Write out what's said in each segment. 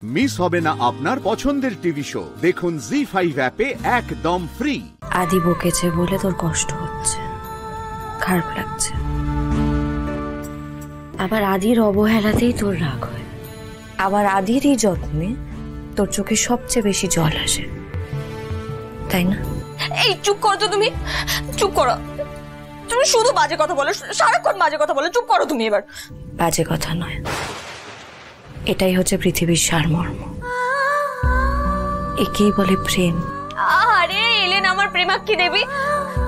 Miss হবে না আপনার পছন্দের টিভি শো। দেখুন জি5 অ্যাপে একদম ফ্রি। আদি বকেছে বলে তোর কষ্ট হচ্ছে, খারাপ লাগছে, আবার আদির অবহেলাতেই তোর রাগ হয়, আবার আদিরই যত্নে তোর চোখে সবচেয়ে বেশি জল আসে, তাই না? এই চুপ করো তো, তুমি চুপ করো। তুমি শুধু বাজে কথা বলো, সারাক্ষণ বাজে কথা বলো। চুপ করো তুমি এবার। বাজে কথা নয়, এটাই হচ্ছে পৃথিবীর সারমর্ম। একেই বলে প্রেম। আরে এলেন আমার প্রেমাক্ষী দেবী,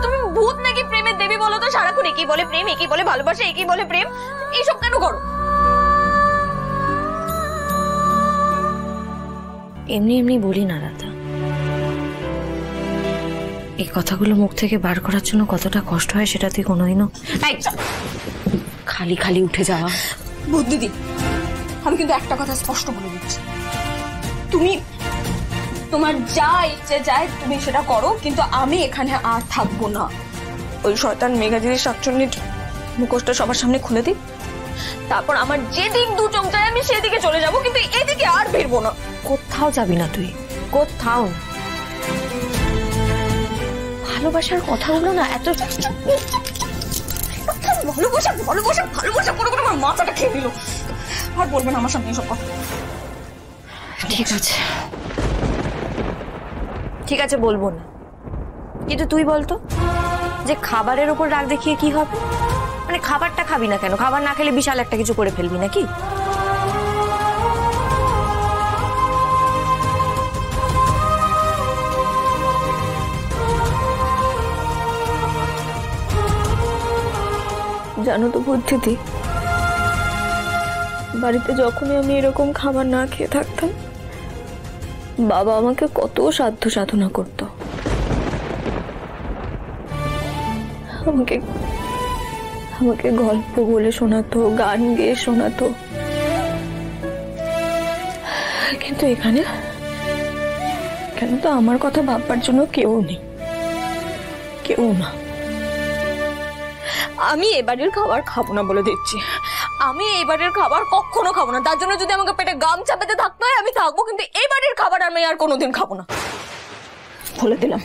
তুমি ভূত নাকি প্রেমের দেবী বলো তো? সারাক্ষণ একই বলে প্রেম, একই বলে ভালোবাসা, একই বলে প্রেম, এইসব কেন করো? এমনি এমনি বলি না রাধা, এই কথাগুলো মুখ থেকে বার করার জন্য কতটা কষ্ট হয় সেটা তুই কোনোদিনও খালি খালি উঠে যাওয়া। ভূত দিদি, আমি কিন্তু একটা কথা স্পষ্ট বলে দিচ্ছি, তুমি তোমার যা ইচ্ছে যায় তুমি সেটা করো, কিন্তু আমি এখানে আর থাকবো না। ওই শয়তান মেঘাদিদির শাকচুন্নির মুখোশটা সবার সামনে খুলে দিই, তারপর আমার যেদিক দু চোখ যায় আমি সেদিকে চলে যাব, কিন্তু এদিকে আর ফিরবো না। কোথাও যাবি না তুই, কোথাও। ভালোবাসার কথাগুলো না এত ভালোবাসা ভালোবাসা ভালোবাসা করে করে আমার মাথাটা খেয়ে দিল। আর বলবেন আমার সামনে এসব কথা। ঠিক আছে ঠিক আছে, বলবো না, কিন্তু তুই বলতো যে খাবারের উপর রাগ দেখিয়ে কি হবে? মানে খাবারটা খাবি না কেন? খাবার না খেলে বিশাল একটা কিছু করে ফেলবি নাকি? জানো তো বুদ্ধিদি, বাড়িতে যখনই আমি এরকম খাবার না খেয়ে থাকতাম, বাবা আমাকে কত সাধ্য সাধনা করতো, আমাকে আমাকে গল্প বলে শোনাতো, গান গেয়ে শোনাতো। কিন্তু এখানে কেন তো আমার কথা ভাববার জন্য কেউ নেই, কেউ না। আমি এবারের খাবার খাবো না বলে দিচ্ছি, আমি এবারের খাবার কখনো খাবো না। তার জন্য যদি আমাকে পেটে গামছা পেতে থাকতে হয় আমি থাকবো, কিন্তু এবারের খাবার আমি আর কোনোদিন খাবো না, বলে দিলাম।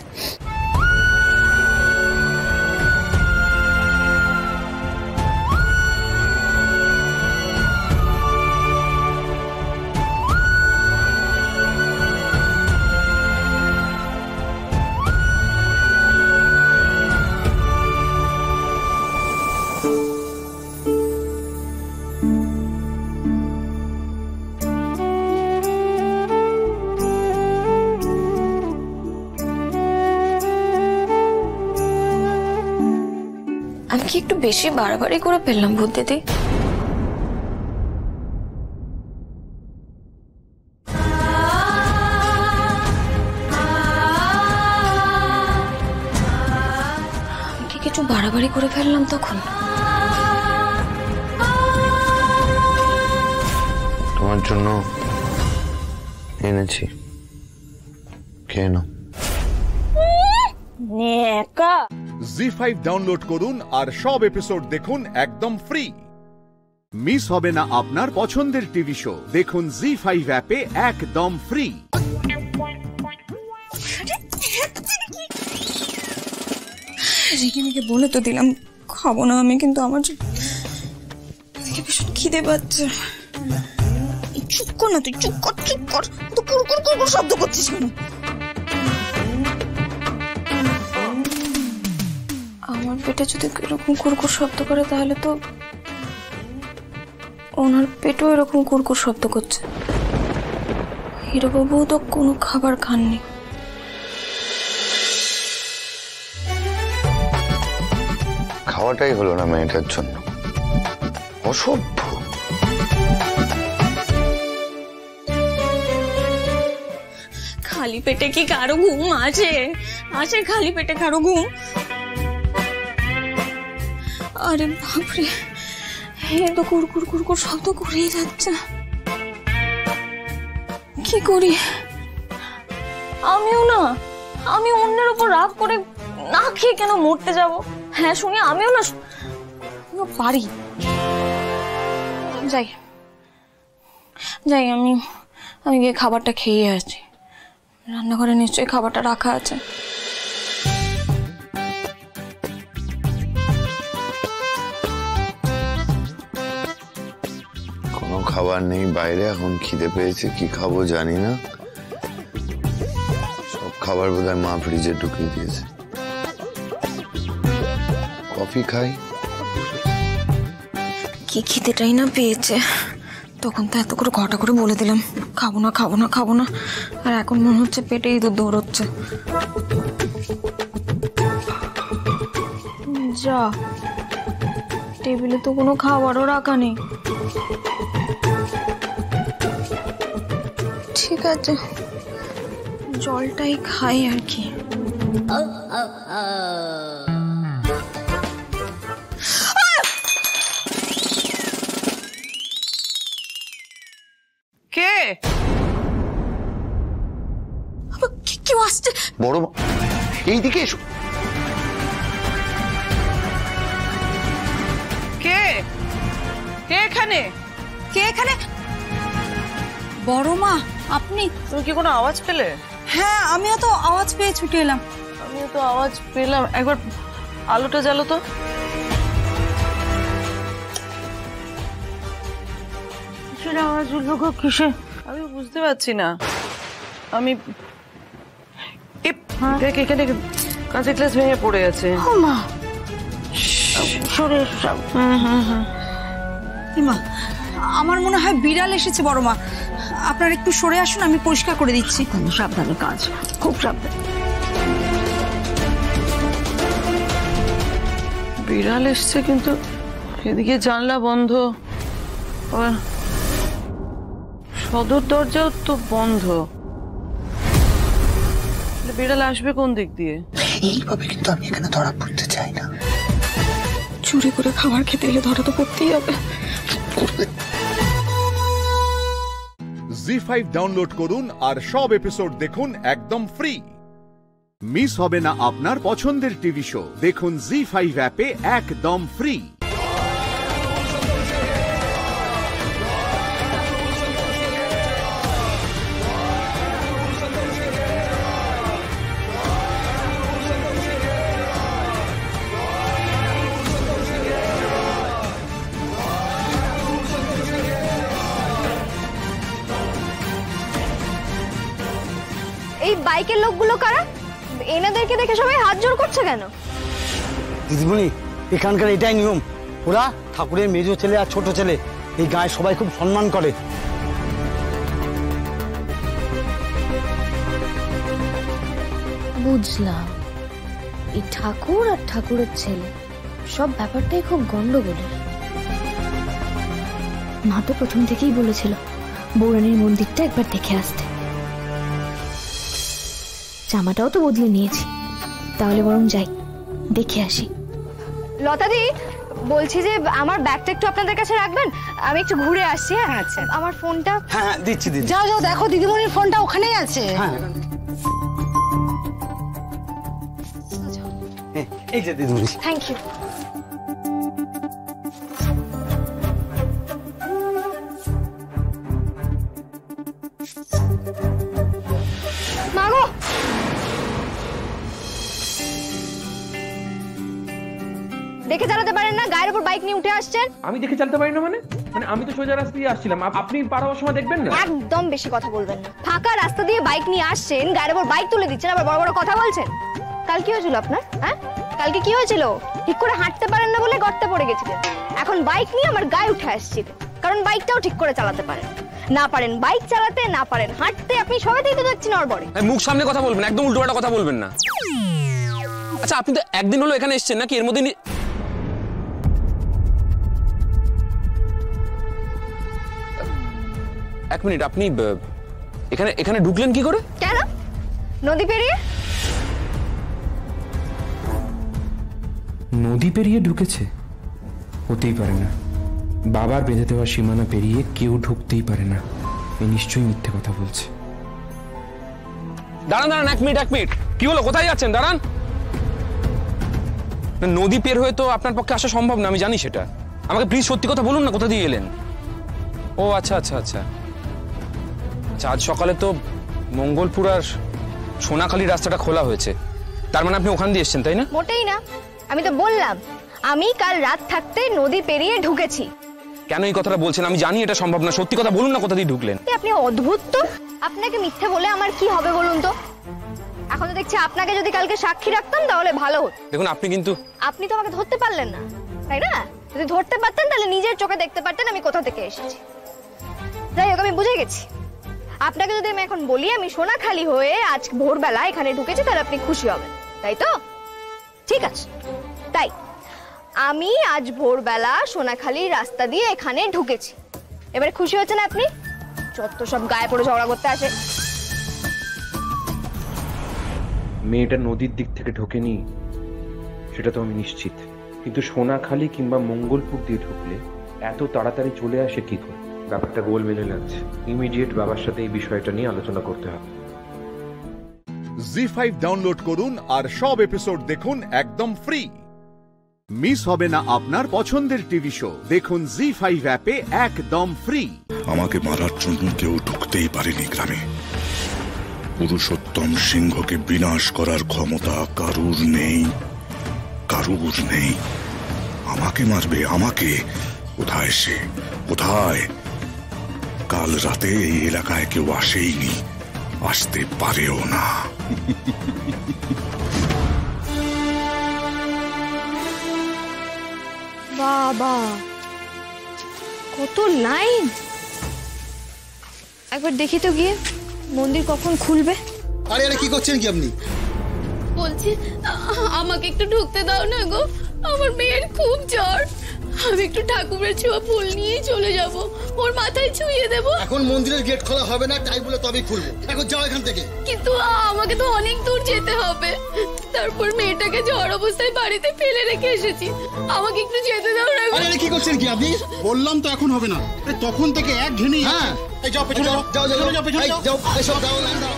আমি কি একটু বেশি বাড়াবাড়ি করে ফেললাম ভূত দিদি? আমি কি একটু বাড়াবাড়ি করে ফেললাম তখন? তোমার জন্য এনেছি, কেন? নেকা জি5 ডাউনলোড করুন আর সব এপিসোড দেখুন একদম ফ্রি। মিস হবে না আপনার পছন্দের টিভি শো। দেখুন জি5 অ্যাপে একদম ফ্রি। রিকিমিকে বলে তো দিলাম খাবো না আমি, কিন্তু আমার ভীষণ খিদে পাচ্ছে। চুপ কর না তুই, চুপ কর চুপ কর, তো কুরকুর কুরকুর শব্দ করছিস কেন? আমার পেটে যদি এরকম কুরকুর শব্দ করে তাহলে তো ওনার পেটও এরকম কুরকুর শব্দ করছে। হিরোবাবু তো কোনো খাবার খাননি। খাওয়াটাই হলো না মেয়েটার জন্য, অসভ্য। খালি পেটে কি কারো ঘুম আছে? আছে খালি পেটে কারো ঘুম? আরে বাপরে, এ তো কুরকুর কুরকুর শব্দ করেই যাচ্ছে। কি করি? আমি অন্যের উপর রাগ করে না খেয়ে কেন মরতে যাব? হ্যাঁ শুনি, আমিও পারি। যাই যাই আমি গিয়ে খাবারটা খেয়ে আসছি। রান্নাঘরে নিশ্চয়ই খাবারটা রাখা আছে। কোনো খাবার নেই বাইরে, এখন খিদে পেয়েছে, কি খাবো জানি না। সব খাবার বোধহয় মা ফ্রিজে ঢুকিয়ে দিয়েছে। কফি খাই। কি খিদেটাই না পেয়েছে, তখন তো এত করে ঘটা করে বলে দিলাম খাবো না খাবো না খাবো না, আর এখন মনে হচ্ছে পেটে ইঁদুর দৌড়চ্ছে। যা, টেবিলে তো কোনো খাবারও রাখা নেই। ঠিক আছে, জলটাই খাই আর কি। কে কেউ আসছে? বড় মা, এইদিকে এসো। কে কে এখানে? কে এখানে? বড় মা, আপনি? তুমি কি কোনো আওয়াজ পেলে? হ্যাঁ, আমিও তো আওয়াজ পেয়ে ছুটে এলাম। আমিও তো আওয়াজ পেলাম। একবার আলোটা জ্বালো তো। কিসের আওয়াজ হলো গো? কিসে? আমি বুঝতে পারছি না। আমি দেখ, এখানে কাঁচের গ্লাস ভেঙে পড়ে আছে। মা, সরে সব। মা, আমার মনে হয় বিড়াল এসেছে। বড় মা, আপনার একটু সরে আসুন, আমি পরিষ্কার করে দিচ্ছি। সাবধানে কাজ, খুব সাবধানে। বিড়াল এসছে, কিন্তু এদিকে জানলা বন্ধ, আবার সদর দরজাও তো বন্ধ। বিড়াল আসবে কোন দিক দিয়ে? এইভাবে কিন্তু আমি এখানে ধরা পড়তে চাই না। চুরি করে খাবার খেতে এলে ধরা তো পড়তেই হবে। জি5 ডাউনলোড করুন আর সব এপিসোড দেখুন একদম ফ্রি। মিস হবে না আপনার পছন্দের টিভি শো। দেখুন জি5 অ্যাপে একদম ফ্রি। এই বাইকের লোকগুলো কারা? এনাদেরকে দেখে সবাই হাত জোড় করছে কেন? দিদিমণি, এখানকার এটাই নিয়ম। ওরা ঠাকুরের মেজো ছেলে আর ছোট ছেলে, এই গায়ে সবাই খুব সম্মান করে। বুঝলাম, এই ঠাকুর আর ঠাকুরের ছেলে সব ব্যাপারটাই খুব গন্ডগোলের। মা তো প্রথম থেকেই বলেছিল বৌরানীর মন্দিরটা একবার দেখে আসতে। জামাটাও তো বদলে নিয়েছি, তাহলে বরং যাই, দেখে আসি। লতাদি, বলছি যে আমার ব্যাগটা একটু আপনাদের কাছে রাখবেন, আমি একটু ঘুরে আসছি। হ্যাঁ, আচ্ছা। আমার ফোনটা? হ্যাঁ হ্যাঁ, দিচ্ছি দিদি। যাও যাও, দেখো দিদিমণির ফোনটা ওখানেই আছে। হ্যাঁ, এই যে দিদিমণি। Thank you. মাগো, দেখে চালাতে পারেন না? গায়ের উপর বাইক নিয়ে উঠে আসছেন। আমি দেখে চালাতে পারি না মানে? আমি তো সোজা রাস্তা দিয়ে আসছিলাম, আপনি পার হওয়ার সময় দেখবেন না। একদম বেশি কথা বলবেন না। ফাঁকা রাস্তা দিয়ে বাইক নিয়ে আসছেন, গায়ের উপর বাইক তুলে দিচ্ছেন, আবার বড় বড় কথা বলছেন। কাল কি হয়েছিল আপনার? হ্যাঁ, কালকে কি হয়েছিল? ঠিক করে হাঁটতে পারেন না বলে গর্তে পড়ে গেছিলেন। এখন বাইক নিয়ে আমার গায়ে উঠে আসছিলেন, কারণ বাইকটাও ঠিক করে চালাতে পারেন না। পারেন বাইক চালাতে, না পারেন হাঁটতে। আপনি সবাইতেই তো দেখছি নড়বড়ে। মুখ সামনে কথা বলবেন, একদম উল্টোপাল্টা কথা বলবেন না। আচ্ছা, আপনি তো একদিন হলো এখানে এসেছেন নাকি? এর মধ্যে এক মিনিট, আপনি এখানে এখানে ঢুকলেন কি করে? কেন? নদী পেরিয়ে। নদী পেরিয়ে ঢুকেছে? হতেই পারে না। বাবার বেঁধে দেওয়া সীমানা পেরিয়ে কেউ ঢুকতেই পারে না। এ নিশ্চয়ই মিথ্যে কথা বলছে। দাঁড়ান দাঁড়ান, এক মিনিট। কি হলো? কোথায় যাচ্ছেন? দাঁড়ান। নদী পের হয়ে তো আপনার পক্ষে আসা সম্ভব না, আমি জানি সেটা। আমাকে প্লিজ সত্যি কথা বলুন না, কোথা দিয়ে এলেন? ও আচ্ছা আচ্ছা আচ্ছা, আচ্ছা, আজ সকালে তো মঙ্গলপুর আর সোনাখালি রাস্তাটা খোলা হয়েছে, তার মানে আপনি ওখান দিয়ে এসেছেন, তাই না? মোটেই না, আমি তো বললাম আমি কাল রাত থাকতে নদী পেরিয়ে ঢুকেছি। কেন এই কথাটা বলছেন? আমি জানি এটা সম্ভব না, সত্যি কথা বলুন না, কোথা দিয়ে ঢুকলেন? আপনি অদ্ভুত তো, আপনাকে মিথ্যে বলে আমার কি হবে বলুন তো? এখন তো দেখছি আপনাকে যদি কালকে সাক্ষী রাখতাম তাহলে ভালো হতো। দেখুন আপনি তো আমাকে ধরতে পারলেন না, তাই না? যদি ধরতে পারতেন তাহলে নিজের চোখে দেখতে পারতেন আমি কোথা থেকে এসেছি। যাই হোক, আমি বুঝে গেছি। আপনাকে যদি আমি এখন বলি আমি সোনাখালি হয়ে আজ ভোরবেলা এখানে ঢুকেছি তাহলে আপনি খুশি হবেন, তাই তো? ঠিক আছে, তাই আমি আজ ভোরবেলা সোনাখালি রাস্তা দিয়ে এখানে ঢুকেছি। এবারে খুশি হচ্ছেন আপনি? যত সব গায়ে পড়ে ঝগড়া করতে আসে। মেয়েটা নদীর দিক থেকে ঢোকেনি সেটা তো আমি নিশ্চিত, কিন্তু সোনাখালি কিংবা মঙ্গলপুর দিয়ে ঢুকলে এত তাড়াতাড়ি চলে আসে কি করে? ব্যাপারটা গোল মেলে যাচ্ছে। ইমিডিয়েট বাবার সাথে এই বিষয়টা নিয়ে আলোচনা করতে হবে। জি5 ডাউনলোড করুন আর সব এপিসোড দেখুন একদম ফ্রি। মিস হবে না আপনার পছন্দের টিভি শো, দেখুন জি5 অ্যাপে একদম ফ্রি। আমাকে মারার জন্য কেউ ঢুকতেই পারেনি গ্রামে। পুরুষোত্তম সিংহকে বিনাশ করার ক্ষমতা কারুর নেই, কারুর নেই। আমাকে মারবে, আমাকে? কোথায় সে? কোথায়? কাল রাতে এই এলাকায় কেউ আসেইনি, আসতে পারেও না। বাবা, কত লাইন! একবার দেখি তো গিয়ে মন্দির কখন খুলবে। আরে আরে কি করছেন কি আপনি? বলছি আমাকে একটু ঢুকতে দাও না গো, আমার মেয়ের খুব জ্বর। আমি একটু ঠাকুরের ছোঁয়া ফুল নিয়ে চলে যাব, ওর মাথায় ছুঁয়ে দেব। এখন মন্দিরের গেট খোলা হবে না, তাই বলে তবেই খুলবো। এখন যাও এখান থেকে। কিন্তু আমাকে তো অনেক দূর যেতে হবে, তারপর মেয়েটাকে জ্বর অবস্থায় বাড়িতে ফেলে রেখে এসেছি। আমাকে একটু যেতে দাও না। আরে কি করছেন কি আপনি? বললাম তো এখন হবে না, তখন থেকে এক ঘেনি। হ্যাঁ, এই যাও পেছনে যাও, যাও যাও যাও পেছনে যাও, যাও এসব দাও লাইন দাও।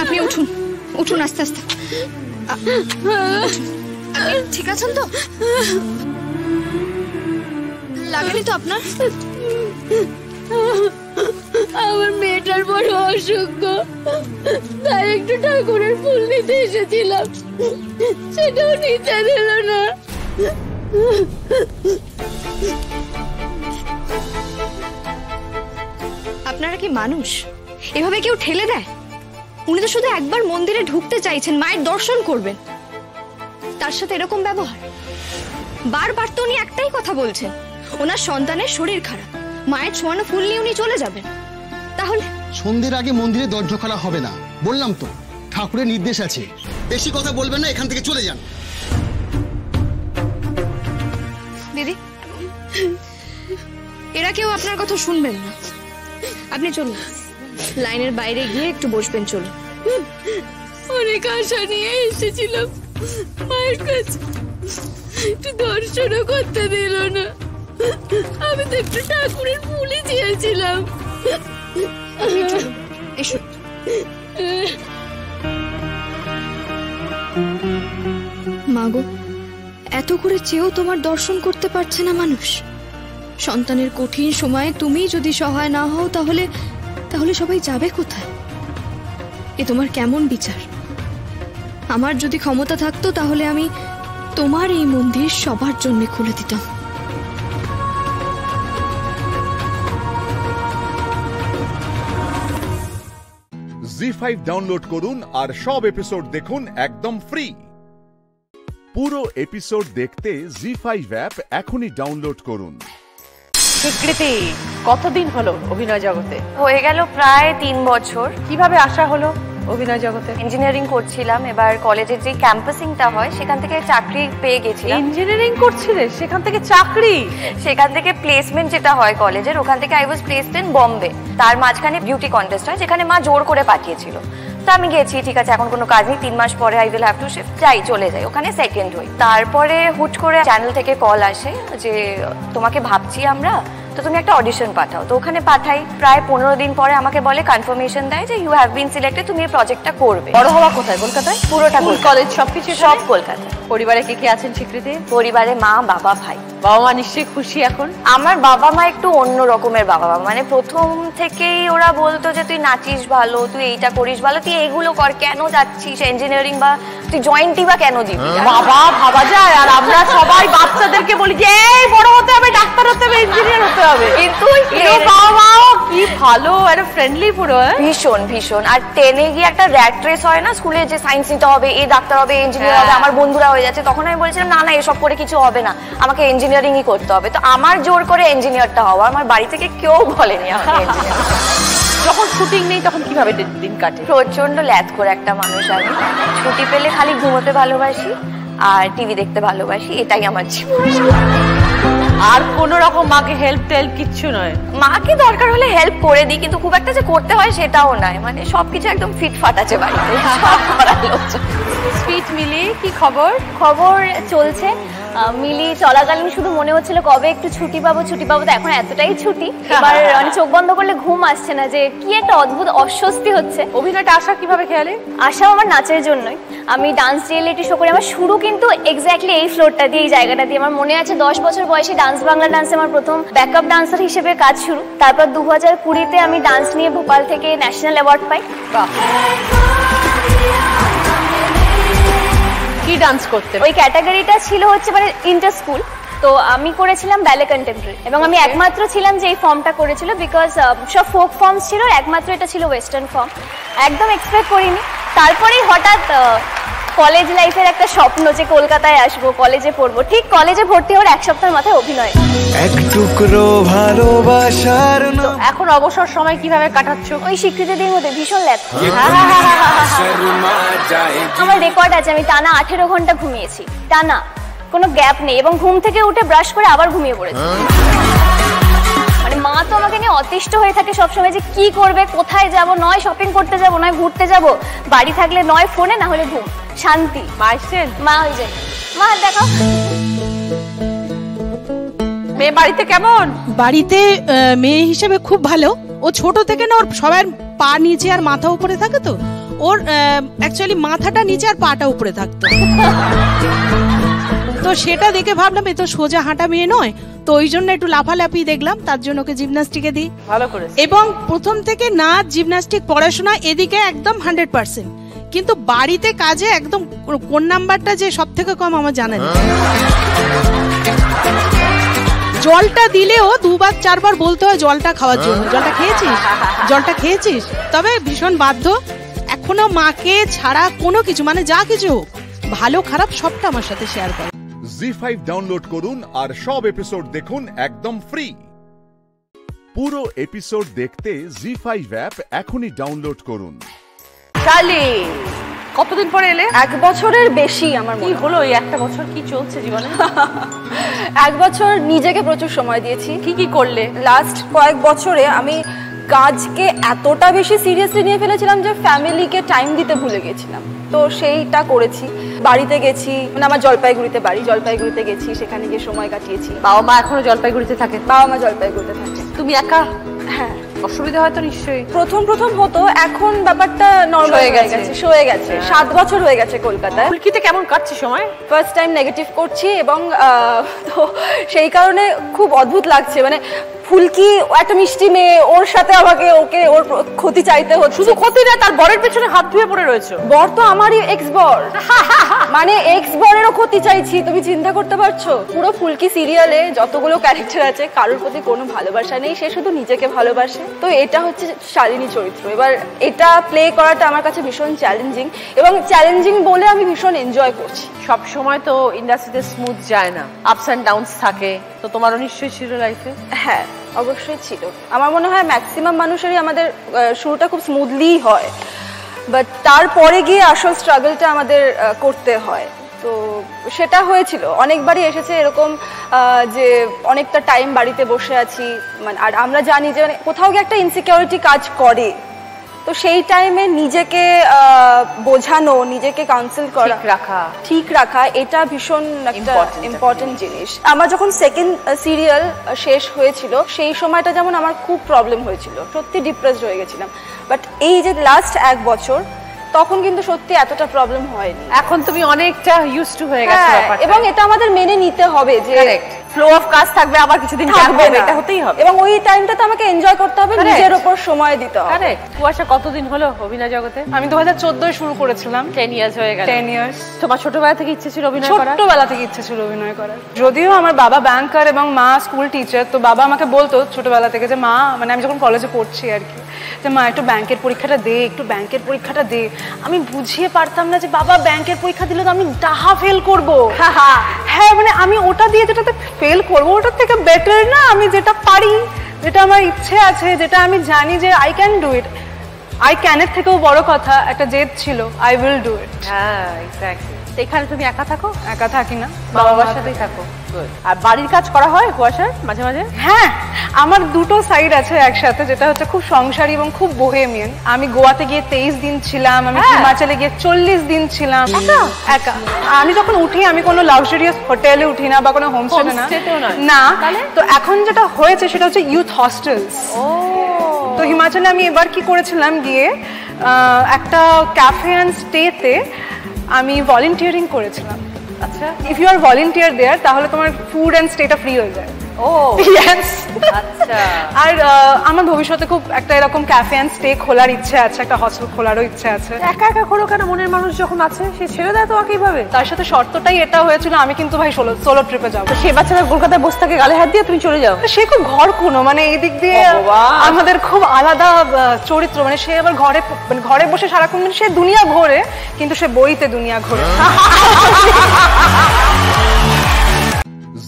আপনি উঠুন, উঠুন আস্তে আস্তে। ঠিক আছেন তো? লাগেনি তো আপনার? আমার মেয়েটার বড় অসুখ, তাই একটু ঠাকুরের ফুল নিতে এসেছিলাম, সেটাও নিতে দিল না। আপনারা কি মানুষ? এভাবে কেউ ঠেলে দেয়? উনি তো শুধু একবার মন্দিরে ঢুকতে চাইছেন, মায়ের দর্শন করবেন, তার সাথে এরকম ব্যবহার? বারবার তো উনি একটাই কথা বলছেন, ওনার সন্তানের শরীর খারাপ, মায়ের ছোঁয়ানো ফুল নিয়ে উনি চলে যাবেন। তাহলে সন্ধ্যের আগে মন্দিরে দরজা খোলা হবে না, বললাম তো, ঠাকুরের নির্দেশ আছে। বেশি কথা বলবেন না, এখান থেকে চলে যান। দিদি, এরা কেউ আপনার কথা শুনবেন না, আপনি চলুন, লাইনের বাইরে গিয়ে একটু বসবেন। চলুন। অনেক আশা নিয়ে এসেছিলাম মায়ের কাছে, একটু দর্শনও করতে দিল না। আমি তো একটু ঠাকুরের ফুলই চেয়েছিলাম। এসো। মাগো, এত করে চেয়েও তোমার দর্শন করতে পারছে না মানুষ। সন্তানের কঠিন সময়ে তুমি যদি সহায় না হও তাহলে তাহলে সবাই যাবে কোথায়? এ তোমার কেমন বিচার? আমার যদি ক্ষমতা থাকতো তাহলে আমি তোমার এই মন্দির সবার জন্য খুলে দিতাম। জি5 ডাউনলোড করুন আর সব এপিসোড দেখুন একদম ফ্রি। পুরো এপিসোড দেখতে জি5 অ্যাপ এখনই ডাউনলোড করুন। স্বীকৃতি, কতদিন হলো অভিনয় জগতে? হয়ে গেল প্রায় 3 বছর। কিভাবে আসা হলো অভিনয় জগতে? ইঞ্জিনিয়ারিং করছিলাম, এবার কলেজের যে ক্যাম্পাসিংটা হয় সেখান থেকে চাকরি পেয়ে গেছিলাম। ইঞ্জিনিয়ারিং করছিলে, সেখান থেকে চাকরি? সেখান থেকে প্লেসমেন্ট যেটা হয় কলেজের, ওখান থেকে I was placed in Bombay. তার মাঝখানে বিউটি কন্টেস্ট হয় যেখানে মা জোর করে পাঠিয়েছিল। তো আমি গেছি, ঠিক আছে এখন কোনো কাজ নেই, 3 মাস পরে I will have to shift, যাই চলে যাই ওখানে সেকেন্ড হই। তারপরে হুট করে চ্যানেল থেকে কল আসে যে তোমাকে ভাবছি আমরা, তো তুমি একটা অডিশন পাঠাও। তো ওখানে পাঠাই, প্রায় 15 দিন পরে আমাকে বলে কনফার্মেশন দেয় যে ইউ হ্যাভ বিন সিলেক্টেড, তুমি এই প্রজেক্টটা করবে। বড় হওয়া কোথায়? কলকাতায়? পুরোটা কলেজ সবকিছু সব কলকাতায়। পরিবারে কে কে আছেন স্বীকৃতি? পরিবারে মা, বাবা, ভাই। বাবা মা নিশ্চয়ই খুশি এখন? আমার বাবা মা একটু অন্য রকমের বাবা মা, মানে প্রথম থেকেই ওরা বলতো যে তুই নাচিস ভালো, তুই এইটা করিস ভালো, তুই এইগুলো কর, কেন যাচ্ছিস ইঞ্জিনিয়ারিং বা তুই জয়েন্টই বা কেন দিবি? বাবা ভাবা যায়, আর আমরা সবাই বাচ্চাদেরকে বলি যে এই বড় হতে হবে, ডাক্তার হতে হবে, ইঞ্জিনিয়ার হতে হবে, কিন্তু বাবা মাও কি ভালো একটা ফ্রেন্ডলি পুরো। ভীষণ ভীষণ। আর 10-এ গিয়ে একটা র্যাট রেস হয় না স্কুলে, যে সায়েন্স নিতে হবে, এই ডাক্তার হবে, ইঞ্জিনিয়ার হবে, আমার বন্ধুরা হয়ে যাচ্ছে, তখন আমি বলছিলাম না না এসব করে কিছু হবে না, আমাকে ইঞ্জিনিয়ারিংই করতে হবে। তো আমার জোর করে ইঞ্জিনিয়ারটা হওয়া, আমার বাড়ি থেকে কেউ বলেনি আমাকে ইঞ্জিনিয়ার। যখন শুটিং নেই তখন কিভাবে দিন কাটে? প্রচন্ড ল্যাদ করে একটা মানুষ আমি, ছুটি পেলে খালি ঘুমোতে ভালোবাসি আর টিভি দেখতে ভালোবাসি, এটাই আমার জীবন। আর কোন রকম মাকে হেল্প টেল্প কিচ্ছু নয়? মাকে দরকার হলে হেল্প করে দিই, কিন্তু খুব একটা যে করতে হয় সেটাও নয়, মানে সবকিছু একদম ফিটফাট আছে বাড়িতে, সব করার লোকজন। সুইট মিলি কি খবর? খবর চলছে। মিলি চলাকালীন শুধু মনে হচ্ছিল কবে একটু ছুটি পাবো ছুটি পাবো, তো এখন এতটাই ছুটি এবার মানে চোখ বন্ধ করলে ঘুম আসছে না, যে কি একটা অদ্ভুত অস্বস্তি হচ্ছে। অভিনয়টা আসা কিভাবে খেয়ালে? আসাও আমার নাচের জন্যই। আমি ডান্স রিয়েলিটি শো করি, আমার শুরু কিন্তু এক্স্যাক্টলি এই ফ্লোরটা দিয়ে, এই জায়গাটা দিয়ে। আমার মনে আছে 10 বছর বয়সে ডান্স বাংলা ডান্সে আমার প্রথম ব্যাকআপ ডান্সার হিসেবে কাজ শুরু। তারপর 2020-তে আমি ডান্স নিয়ে ভোপাল থেকে ন্যাশনাল অ্যাওয়ার্ড পাই। কি ডান্স করতে? ওই ক্যাটাগরিটা ছিল হচ্ছে মানে ইন্টার স্কুল, তো আমি করেছিলাম ব্যালে কন্টেম্পোরারি, এবং আমি একমাত্র ছিলাম যে এই ফর্মটা করেছিল, বিকজ সব ফোক ফর্মস ছিল, একমাত্র এটা ছিল ওয়েস্টার্ন ফর্ম। একদম এক্সপেক্ট করিনি। তারপরেই হঠাৎ কলেজ লাইফের একটা স্বপ্ন যে কলকাতায় আসবো, কলেজে পড়বো। ঠিক কলেজে ভর্তি হওয়ার 1 সপ্তাহের মাথায় অভিনয়। এক টুকরো ভালোবাসার। এখন অবসর সময় কিভাবে কাটাচ্ছ? ওই স্বীকৃতিদের মধ্যে ভীষণ ল্যাদ। আমার রেকর্ড আছে, আমি টানা 18 ঘন্টা ঘুমিয়েছি, টানা, কোনো গ্যাপ নেই, এবং ঘুম থেকে উঠে ব্রাশ করে আবার ঘুমিয়ে পড়েছি। মানে মা তো আমাকে নিয়ে অতিষ্ঠ হয়ে থাকে সবসময়, যে কি করবে, কোথায় যাব, নয় শপিং করতে যাব, নয় ঘুরতে যাব, বাড়ি থাকলে নয় ফোনে, না হলে ঘুম, শান্তি। মা আসছেন? মা ওই যে মা দেখো। মেয়ে বাড়িতে কেমন? বাড়িতে মেয়ে হিসেবে খুব ভালো। ও ছোট থেকে না ওর সবার পা নিচে আর মাথা উপরে থাকে, তো ওর অ্যাকচুয়ালি মাথাটা নিচে আর পাটা উপরে থাকতো। তো সেটা দেখে ভাবলাম এ তো সোজা হাঁটা মেয়ে নয়, তো ওই জন্য একটু লাফালাফি দেখলাম, তার জন্য ওকে জিমনাস্টিকে দিই। ভালো করে। এবং প্রথম থেকে নাচ, জিমনাস্টিক, পড়াশোনা এদিকে একদম 100%, কিন্তু বাড়িতে কাজে একদম কোন নাম্বারটা যে সব থেকে কম আমার জানা নেই। জলটা দিলেও 2-4 বলতে হয় জলটা খাওয়ার জন্য, জলটা খেয়েছিস, জলটা খেয়েছিস। তবে ভীষণ বাধ্য, এখনো মাকে ছাড়া কোনো কিছু, মানে যা কিছু হোক, ভালো খারাপ সবটা আমার সাথে শেয়ার করে। জি5 ডাউনলোড করুন আর সব এপিসোড দেখুন একদম ফ্রি। পুরো এপিসোড দেখতে জি5 অ্যাপ এখনই ডাউনলোড করুন। শালি, কতদিন পরে এলে? 1 বছরের বেশি আমার মনে হলো। এই 1 বছর কি চলছে জীবনে? 1 বছর নিজেকে প্রচুর সময় দিয়েছি। কি কি করলে? লাস্ট কয়েক বছরে আমি কাজকে এতটা বেশি সিরিয়াসলি নিয়ে ফেলেছিলাম যে ফ্যামিলিকে টাইম দিতে ভুলে গেছিলাম। তো সেইটা করেছি। বাড়িতে গেছি, মানে আমার জলপাইগুড়িতে বাড়ি, জলপাইগুড়িতে গেছি, সেখানে গিয়ে সময় কাটিয়েছি। বাবা মা এখনো জলপাইগুড়িতে থাকে? বাবা মা জলপাইগুড়িতে থাকে। তুমি একা? হ্যাঁ। অসুবিধা হয়তো নিশ্চয়ই? প্রথম হতো, এখন ব্যাপারটা নরমাল হয়ে গেছে, সয়ে গেছে। 7 বছর হয়ে গেছে কলকাতায়। ফুলকিতে কেমন কাটছে সময়? ফার্স্ট টাইম নেগেটিভ করছি, এবং তো সেই কারণে খুব অদ্ভুত লাগছে। মানে ফুলকি একটা মিষ্টি মেয়ে, ওর সাথে আমাকে ওর ক্ষতি চাইতে হচ্ছে। শুধু ক্ষতি না, তার বরের পেছনে হাত ধুয়ে পড়ে রয়েছে। বর তো আমারই এক্স বর, মানে এক্স বরেরও ক্ষতি চাইছি। তুমি চিন্তা করতে পারছো? পুরো ফুলকি সিরিয়ালে যতগুলো ক্যারেক্টার আছে, কারোর প্রতি কোনো ভালোবাসা নেই, সে শুধু নিজেকে ভালোবাসে। তো এটা হচ্ছে শালিনী চরিত্র। এবার এটা প্লে করাটা আমার কাছে ভীষণ চ্যালেঞ্জিং, এবং চ্যালেঞ্জিং বলে আমি ভীষণ এনজয় করছি। সব সময় তো ইন্ডাস্ট্রিতে স্মুথ যায় না, আপস অ্যান্ড ডাউনস থাকে। তো তোমারও নিশ্চয়ই ছিল লাইফে? হ্যাঁ, অবশ্যই ছিল। আমার মনে হয় ম্যাক্সিমাম মানুষেরই আমাদের শুরুটা খুব স্মুথলি হয়, বাট তারপরে গিয়ে আসল স্ট্রাগলটা আমাদের করতে হয়। তো সেটা হয়েছিল, অনেকবারই এসেছে এরকম যে অনেকটা টাইম বাড়িতে বসে আছি, মানে আর আমরা জানি যে কোথাও গিয়ে একটা ইনসিকিউরিটি কাজ করে, তো সেই টাইমে নিজেকে বোঝানো, নিজেকে কাউন্সিল করা, ঠিক রাখা এটা ভীষণ একটা ইম্পর্টেন্ট জিনিস। আমার যখন সেকেন্ড সিরিয়াল শেষ হয়েছিল সেই সময়টা যেমন আমার খুব প্রবলেম হয়েছিল, সত্যি ডিপ্রেসড হয়ে গেছিলাম। বাট এই যে লাস্ট 1 বছর তখন কিন্তু সত্যি এতটা প্রবলেম হয়নি। এখন তুমি অনেকটা ইউজড টু হয়ে গেছো ব্যাপারটা, এবং এটা আমাদের মেনে নিতে হবে যে ফ্লো অফ কাজ থাকবে, আবার কিছুদিন থাকবে না, এটা হতেই হবে। এবং ওই টাইমটাতে আমাকে এনজয় করতে হবে, নিজের উপর সময় দিতে হবে। কারেক্ট। কুয়াশা কতদিন হলো অভিনয় জগতে? আমি 2014 শুরু করেছিলাম। 10 ইয়ার্স হয়ে গেল। 10 ইয়ার্স। তোমার ছোটবেলা থেকে ইচ্ছে ছিল অভিনয় করার? ছোটবেলা থেকে ইচ্ছে ছিল অভিনয় করার। যদিও আমার বাবা ব্যাংকার এবং মা স্কুল টিচার, তো বাবা আমাকে বলতো ছোটবেলা থেকে যে মা, মানে আমি যখন কলেজে পড়ছি আর কি, যে মা একটু ব্যাংকের পরীক্ষাটা দে, একটু ব্যাংকের পরীক্ষাটা দে। আমি বুঝিয়ে পারতাম না যে বাবা ব্যাংকের পরীক্ষা দিলে তো আমি ডাহা ফেল করবো। হ্যাঁ, মানে আমি ওটা দিয়ে যেটাতে ফেল করবো ওটার থেকে বেটার না আমি যেটা পারি, যেটা আমার ইচ্ছে আছে, যেটা আমি জানি যে I can do it. I ক্যানের থেকেও বড় কথা একটা জেদ ছিল, আই উইল ডু ইট। হ্যাঁ, এক্স্যাক্টলি। এখানে তুমি একা থাকো? একা থাকি না, বাবার সাথেই থাকো। আর বাড়ির কাজ করা হয় কুয়াশার মাঝে মাঝে? হ্যাঁ, আমার দুটো সাইড আছে একসাথে, যেটা হচ্ছে খুব সংসারী এবং খুব বোহেমিয়ান। আমি গোয়াতে গিয়ে 23 দিন ছিলাম, আমি হিমাচলে গিয়ে 40 দিন ছিলাম একা। আমি যখন উঠি আমি কোনো লাক্সারিয়াস হোটেলে উঠি না বা কোনো হোমস্টে না। তো এখন যেটা হয়েছে সেটা হচ্ছে ইউথ হস্টেলস। তো হিমাচলে আমি এবার কি করেছিলাম, গিয়ে একটা ক্যাফে অ্যান্ড স্টেতে আমি ভলেন্টিয়ারিং করেছিলাম। আচ্ছা, ইফ ইউ আর ভলেন্টিয়ার দেয়ার তাহলে তোমার ফুড অ্যান্ড স্টেটা ফ্রি হয়ে যায়। আচ্ছা। আর আমার ভবিষ্যতে খুব একটা এরকম ক্যাফে অ্যান্ড স্টে খোলার ইচ্ছে আছে, একটা হস্টেল খোলারও ইচ্ছে আছে। একা একা করো কেন? মনের মানুষ যখন আছে সে ছেড়ে দেয় তোমাকে এইভাবে? তার সাথে শর্তটাই এটা হয়েছিল আমি কিন্তু ভাই সোলো ট্রিপে যাবো। সে বাচ্চারা কলকাতায় বসে থাকে, গালে হাত দিয়ে তুমি চলে যাও। সে খুব ঘর কোনো, মানে এই দিক দিয়ে আমাদের খুব আলাদা চরিত্র। মানে সে আবার ঘরে বসে সারাক্ষণ, মানে সে দুনিয়া ঘোরে কিন্তু সে বইতে দুনিয়া ঘোরে।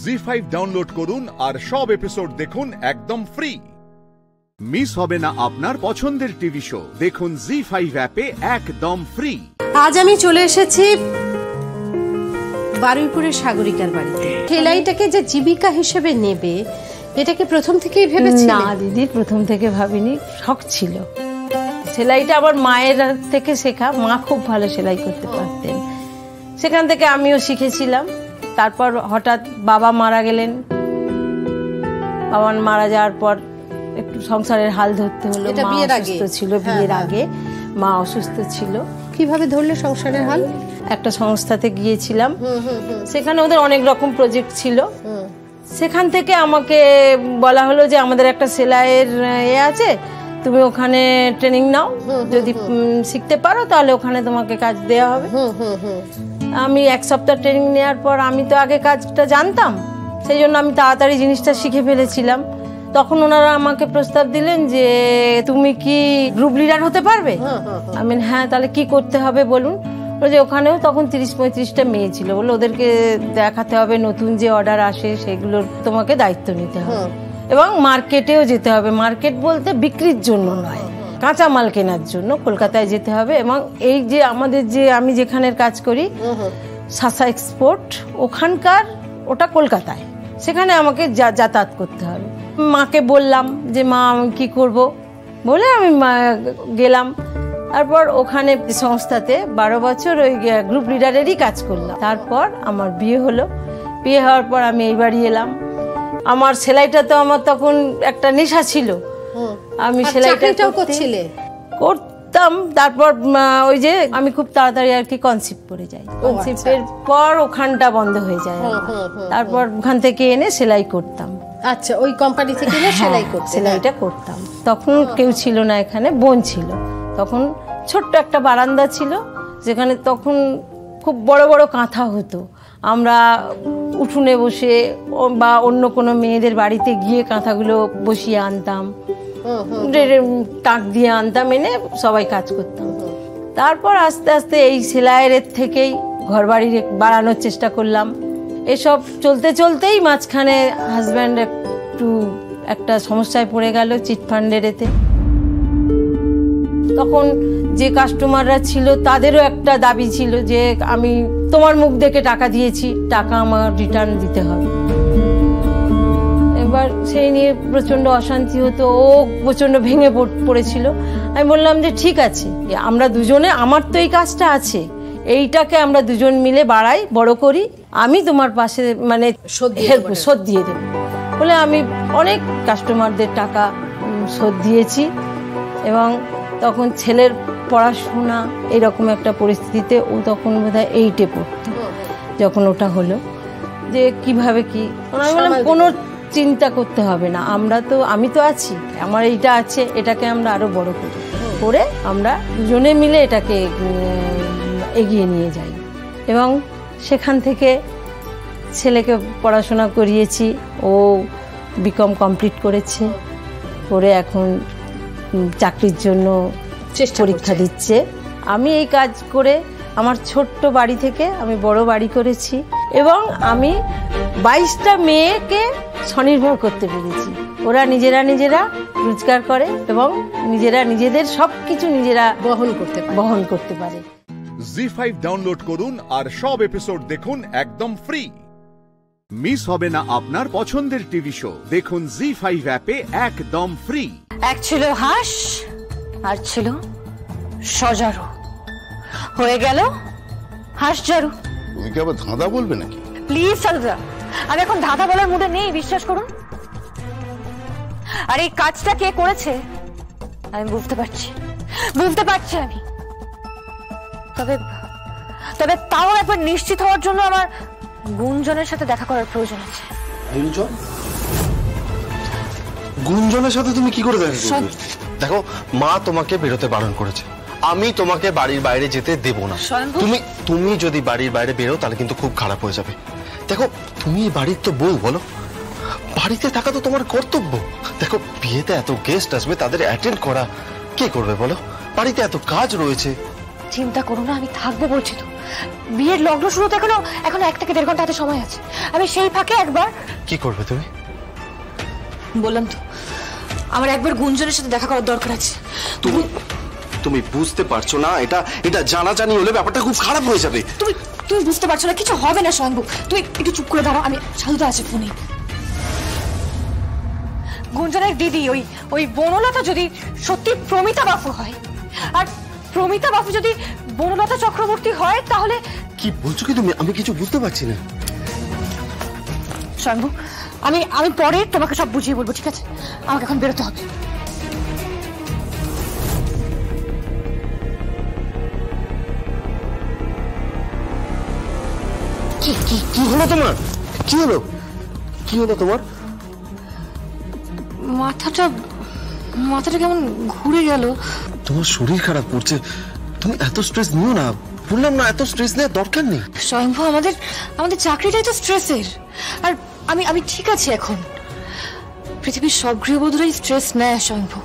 জি5 ডাউনলোড করুন আর সব এপিসোড দেখুন একদম ফ্রি। মিস হবে না আপনার পছন্দের টিভি শো, দেখুন জি5 অ্যাপে একদম ফ্রি। আজ আমি চলে এসেছি বারুইপুরের সাগরিকার বাড়িতে। সেলাইটাকে যে জীবিকা হিসেবে নেবে এটাকে প্রথম থেকেই ভেবেছি? না দিদি, প্রথম থেকে ভাবিনি, শখ ছিল। সেলাইটা আমার মায়ের থেকে শেখা, মা খুব ভালো সেলাই করতে পারতেন, সেখান থেকে আমিও শিখেছিলাম। তারপর হঠাৎ বাবা মারা গেলেন, বাবা মারা যাওয়ার পর একটু সংসারের হাল ধরতে হলো। মা অসুস্থ ছিল, বিয়ের আগে মা অসুস্থ ছিল। কিভাবে ধরলে সংসারের হাল? একটা সংস্থাতে গিয়েছিলাম, সেখানে ওদের অনেক রকম প্রজেক্ট ছিল। সেখান থেকে আমাকে বলা হলো যে আমাদের একটা সেলাইয়ের আছে, তুমি ওখানে ট্রেনিং নাও, যদি শিখতে পারো তাহলে ওখানে তোমাকে কাজ দেওয়া হবে। আমি 1 সপ্তাহ ট্রেনিং নেওয়ার পর, আমি তো আগে কাজটা জানতাম, সেই জন্য আমি তাড়াতাড়ি জিনিসটা শিখে ফেলেছিলাম। তখন ওনারা আমাকে প্রস্তাব দিলেন যে তুমি কি গ্রুপ লিডার হতে পারবে? আমি হ্যাঁ, তাহলে কি করতে হবে বলুন। যে ওখানেও তখন 30-35টা মেয়ে ছিল, বলে ওদেরকে দেখাতে হবে নতুন যে অর্ডার আসে সেগুলোর তোমাকে দায়িত্ব নিতে হবে, এবং মার্কেটেও যেতে হবে। মার্কেট বলতে বিক্রির জন্য নয়, কাঁচামাল কেনার জন্য কলকাতায় যেতে হবে। এবং এই যে আমাদের যে আমি যেখানের কাজ করি সাসা এক্সপোর্ট, ওখানকার ওটা কলকাতায়, সেখানে আমাকে যাতায়াত করতে হবে। মাকে বললাম যে মা আমি কি করব, বলে আমি গেলাম। তারপর ওখানে সংস্থাতে 12 বছর ওই গ্রুপ লিডারেরই কাজ করলাম। তারপর আমার বিয়ে হলো, বিয়ে হওয়ার পর আমি এই বাড়ি এলাম। আমার সেলাইটা তো আমার তখন একটা নেশা ছিল, আমি সেলাইটা করতাম। তারপর ওই যে আমি খুব তাড়াতাড়ি আর কি কনসিভ করে যাই, কনসিভের পর ওখানটা বন্ধ হয়ে যায়। তারপর ওখান থেকে এনে সেলাই করতাম। আচ্ছা, ওই কোম্পানি থেকে এনে সেলাই করতে? সেলাইটা করতাম। তখন কেউ ছিল না এখানে, বোন ছিল। তখন ছোট্ট একটা বারান্দা ছিল, যেখানে তখন খুব বড় বড় কাঁথা হতো। আমরা উঠোনে বসে বা অন্য কোনো মেয়েদের বাড়িতে গিয়ে কাঁথাগুলো বসিয়ে আনতাম, টাক দিয়ে আনতাম, এনে সবাই কাজ করতাম। তারপর আস্তে আস্তে এই সেলাইয়ের থেকেই ঘর বাড়ি বাড়ানোর চেষ্টা করলাম। এসব চলতে চলতেই মাঝখানে হাজব্যান্ড একটু একটা সমস্যায় পড়ে গেল, চিটফান্ডের এতে। তখন যে কাস্টমাররা ছিল তাদেরও একটা দাবি ছিল যে আমি তোমার মুখ দেখে টাকা দিয়েছি, টাকা আমার রিটার্ন দিতে হবে। এবার সেই নিয়ে প্রচন্ড অশান্তি হতো, ও প্রচন্ড ভেঙে পড়েছিল। আমি বললাম যে ঠিক আছে, আমরা দুজনে, আমার তো এই কাজটা আছে, এইটাকে আমরা দুজন মিলে বাড়াই, বড় করি, আমি তোমার পাশে মানে শোধ দিয়ে দেবো বলে আমি অনেক কাস্টমারদের টাকা শোধ দিয়েছি। এবং তখন ছেলের পড়াশোনা এরকম একটা পরিস্থিতিতে, ও তখন বোধহয় 8-এ পড়তো যখন ওটা হলো, যে কিভাবে কি আমি বললাম কোনো চিন্তা করতে হবে না, আমি তো আছি, আমার এইটা আছে, এটাকে আমরা আরো বড় করি, করে আমরা দুজনে মিলে এটাকে এগিয়ে নিয়ে যাই। এবং সেখান থেকে ছেলেকে পড়াশোনা করিয়েছি, ও বিকম কমপ্লিট করেছে, করে এখন চাকরির জন্য পরীক্ষা দিচ্ছে। আমি এই কাজ করে আমার ছোট্ট বাড়ি থেকে আমি বড় বাড়ি করেছি, এবং আমি 22টা মেয়েকে স্বনির্ভর করতে পেরেছি। ওরা নিজেরা রোজগার করে এবং নিজেদের সবকিছু নিজেরা বহন করতে পারে। জি5 ডাউনলোড করুন আর সব এপিসোড দেখুন একদম ফ্রি। মিস হবে না আপনার পছন্দের টিভি শো, দেখুন জি5 অ্যাপে একদম ফ্রি। এক ছিল হাঁস আর ছিল সজারু, হয়ে গেল হাঁস জারু। তুমি কি আবার ধাঁধা বলবে নাকি? প্লিজ সালুদা, আমি এখন ধাঁধা বলার মুডে নেই, বিশ্বাস করুন। আর এই কাজটা কে করেছে আমি বুঝতে পারছি আমি, তবে তাও একবার নিশ্চিত হওয়ার জন্য আমার গুঞ্জনের সাথে দেখা করার প্রয়োজন আছে। গুঞ্জনের সাথে তুমি কি করে দেখা করবে? দেখো, মা তোমাকে বেরোতে বারণ করেছে, আমি তোমাকে বাড়ির বাইরে যেতে দেব না। তুমি যদি বাড়ির বাইরে বেরো তাহলে কিন্তু খুব খারাপ হয়ে যাবে। দেখো, তুমি বাড়ির তো বউ, বলো, বাড়িতে থাকা তো তোমার কর্তব্য। দেখো, বিয়েতে এত গেস্ট আসবে, তাদের অ্যাটেন্ড করা কে করবে বলো? বাড়িতে এত কাজ রয়েছে। চিন্তা করো না, আমি থাকবো বলছি তো। বিয়ের লগ্ন শুরু হতে এখনো 1 থেকে 1.5 ঘন্টা হাতে সময় আছে। আমি সেই ফাঁকে একবার কি করবে তুমি? বললাম তো, আমার একবার গুঞ্জনের সাথে দেখা করার দরকার আছে। তুমি বুঝতে পারছো না? এটা জানাজানি হলে ব্যাপারটা খুব খারাপ হয়ে যাবে। তুমি বুঝতে পারছো না? কিছু হবে না স্বয়ংভু, তুই একটু চুপ করে দাঁড়াও। আমি সালুদা আছে ফোনে। গুঞ্জনের দিদি ওই বনলতা যদি সত্যি প্রমিতা বাফু হয়, আর প্রমিতা বাফু যদি বনলতা চক্রবর্তী হয়, তাহলে কি বলছো কি তুমি? আমি কিছু বুঝতে পারছি না। স্বয়ংভু, আমি পরে তোমাকে সব বুঝিয়ে বলবো, ঠিক আছে? আমাকে এখন বেরোতে হবে। কি হলো তোমার? কি হলো তোমার? মাথাটা কেমন ঘুরে গেল। তোমার শরীর খারাপ করছে, তুমি এত স্ট্রেস নিও না। বললাম না, এত স্ট্রেস নেওয়ার দরকার নেই। স্বয়ংভু, আমাদের চাকরিটাই তো স্ট্রেসের। আর আমি ঠিক আছে এখন। পৃথিবীর সব গৃহবধূরাই স্ট্রেস নেয় স্বয়ংভু।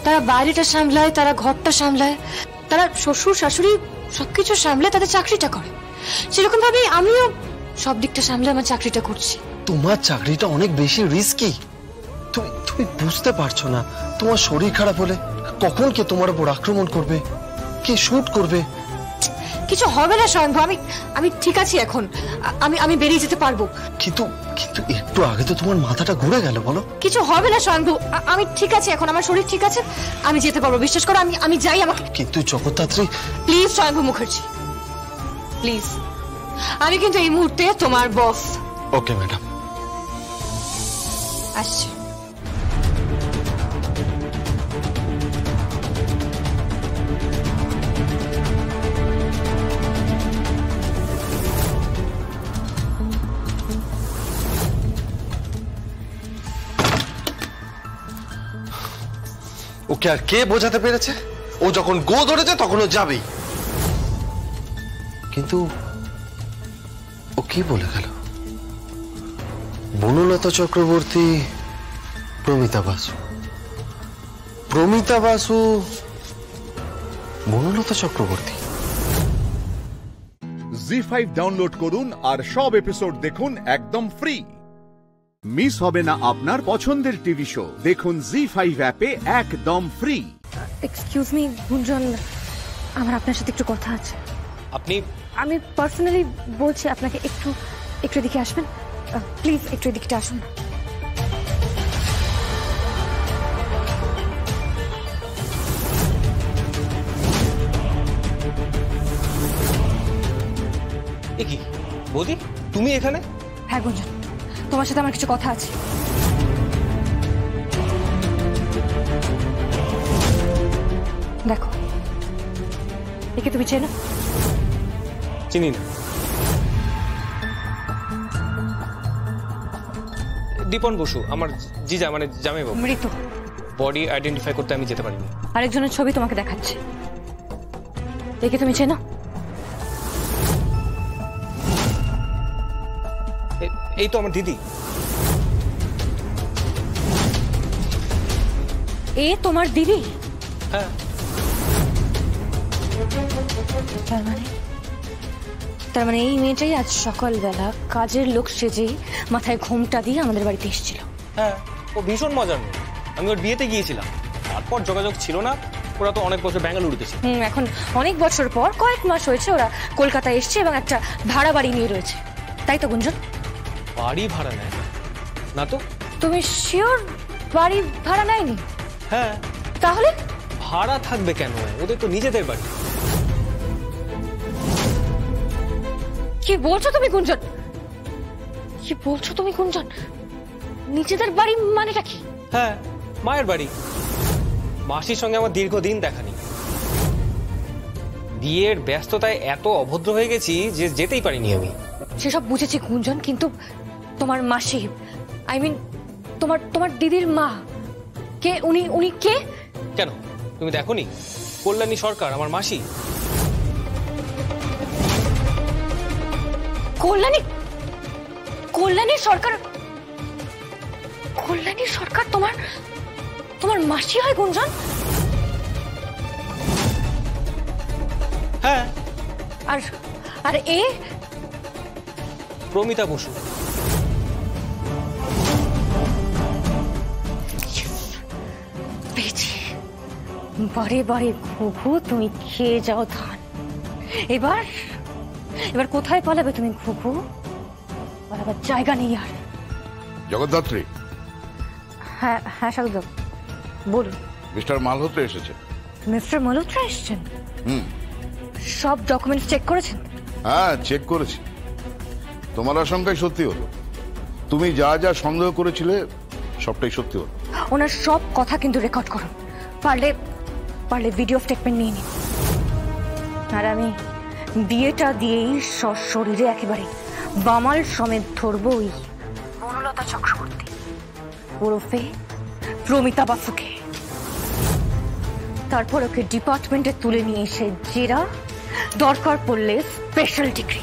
তারা বাইরেটা সামলায়, তারা ঘরটা সামলায়, তারা শ্বশুর শাশুড়ি সবকিছু সামলে তাদের চাকরিটা করে। সেরকম ভাবে আমিও সব দিকটা সামলে আমার চাকরিটা করছি। তোমার চাকরিটা অনেক বেশি রিস্কি। তুমি বুঝতে পারছো না, তোমার শরীর খারাপ হলে কখন কে তোমার উপর আক্রমণ করবে, কে শুট করবে। কিছু হবে না স্বয়ংভু, আমি ঠিক আছি এখন। আমি বেরিয়ে যেতে পারবো। কিন্তু একটু আগে তো তোমার মাথাটা ঘুরে গেল। বলো, কিছু হবে না স্বয়ংভু, আমি ঠিক আছি এখন, আমার শরীর ঠিক আছে, আমি যেতে পারবো, বিশ্বাস করো। আমি যাই। আমাকে কিন্তু জগদ্ধাত্রী, প্লিজ স্বয়ংভু মুখার্জি, প্লিজ। আমি কিন্তু এই মুহূর্তে তোমার বস। ওকে ম্যাডাম, আসছি। ওকে আর কে বোঝাতে পেরেছে? ও যখন গো ধরেছে তখন ও যাবেই। কিন্তু ও কি বলে গেল? বনলতা চক্রবর্তী, প্রমিতা বাসু, বনলতা চক্রবর্তী। জি5 ডাউনলোড করুন আর সব এপিসোড দেখুন একদম ফ্রি। মিস হবে না আপনার পছন্দের টিভি শো, দেখুন জি5 অ্যাপে একদম ফ্রি। এক্সকিউজ মি গুঞ্জন, আমার আপনার সাথে একটু কথা আছে। আমি পার্সোনালি বলছি আপনাকে, একটু এদিকে আসবেন প্লিজ, একটু এদিকটা আসুন। এ কি বৌদি, তুমি এখানে? হ্যাঁ গুঞ্জন, তোমার সাথে আমার কিছু কথা আছে। দেখো, একে তুমি চেনো? চিনি না। দীপন বসু আমার জিজা, মানে জামাইবাবু। মৃত। বডি আইডেন্টিফাই করতে আমি যেতে পারিনি। আরেকজনের ছবি তোমাকে দেখাচ্ছে, একে তুমি চেনো? এই তো আমার দিদি। এ তোমার দিদি? হ্যাঁ। তার মানে এই মেয়েটাই আজ সকালবেলা কাজের লোক সেজেই মাথায় ঘোমটা দিয়ে আমাদের বাড়িতে এসেছিল। হ্যাঁ, ও ভীষণ মজার মেয়ে। আমি ওর বিয়েতে গিয়েছিলাম, তারপর যোগাযোগ ছিল না। ওরা তো অনেক বছর বেঙ্গালুরুতে ছিল। এখন অনেক বছর পর কয়েক মাস হয়েছে ওরা কলকাতায় এসছে এবং একটা ভাড়া বাড়ি নিয়ে রয়েছে, তাই তো গুঞ্জন? বাড়ি ভাড়া নেয় না তো? তুমি শিওর বাড়ি ভাড়া নেয়নি? হ্যাঁ। তাহলে ভাড়া থাকবে কেন? ওদের তো নিজেদের বাড়ি। কি বলছো তুমি গুঞ্জন? কি বলছো তুমি গুঞ্জন? নিজেদের বাড়ি মানেটা কি? হ্যাঁ, মায়ের বাড়ি। মাসির সঙ্গে আমার দীর্ঘদিন দেখা নেই। বিয়ের ব্যস্ততায় এত অভদ্র হয়ে গেছি যে যেতেই পারিনি আমি। সেসব বুঝেছি গুঞ্জন, কিন্তু তোমার মাসি, আই মিন তোমার দিদির মা কে? উনি কে? কেন, তুমি দেখোনি? কল্যাণী সরকার, আমার মাসি। কল্যাণী সরকার? কল্যাণী সরকার তোমার মাসি হয় গুঞ্জন? হ্যাঁ। আর এ? প্রমিতা বসু। বারে বারে ঘুঘু তুমি খেয়ে যাও ধান। এবার কোথায় পালাবে তুমি ঘুঘু? পালাবার জায়গা নেই আর। জগদ্ধাত্রী। হ্যাঁ হ্যাঁ সাধুদেব বলুন। মিস্টার মালহোত্রা এসেছে। মিস্টার মালহোত্রা এসেছেন? সব ডকুমেন্টস চেক করেছেন? হ্যাঁ, চেক করেছি। তোমার আশঙ্কাই সত্যি হলো। তুমি যা যা সন্দেহ করেছিলে সবটাই সত্যি হলো। ওনার সব কথা কিন্তু রেকর্ড করুন, পারলে ভিডিও স্টেটমেন্ট নিয়ে নিন। আর আমি বিয়েটা দিয়েই সশরীরে একেবারে বামাল সমেত ধরবো ওই বনলতা চক্রবর্তী ওরফে প্রমিতা বাসুকে। তারপর ওকে ডিপার্টমেন্টে তুলে নিয়ে এসে জেরা, দরকার পড়লে স্পেশাল ডিগ্রি।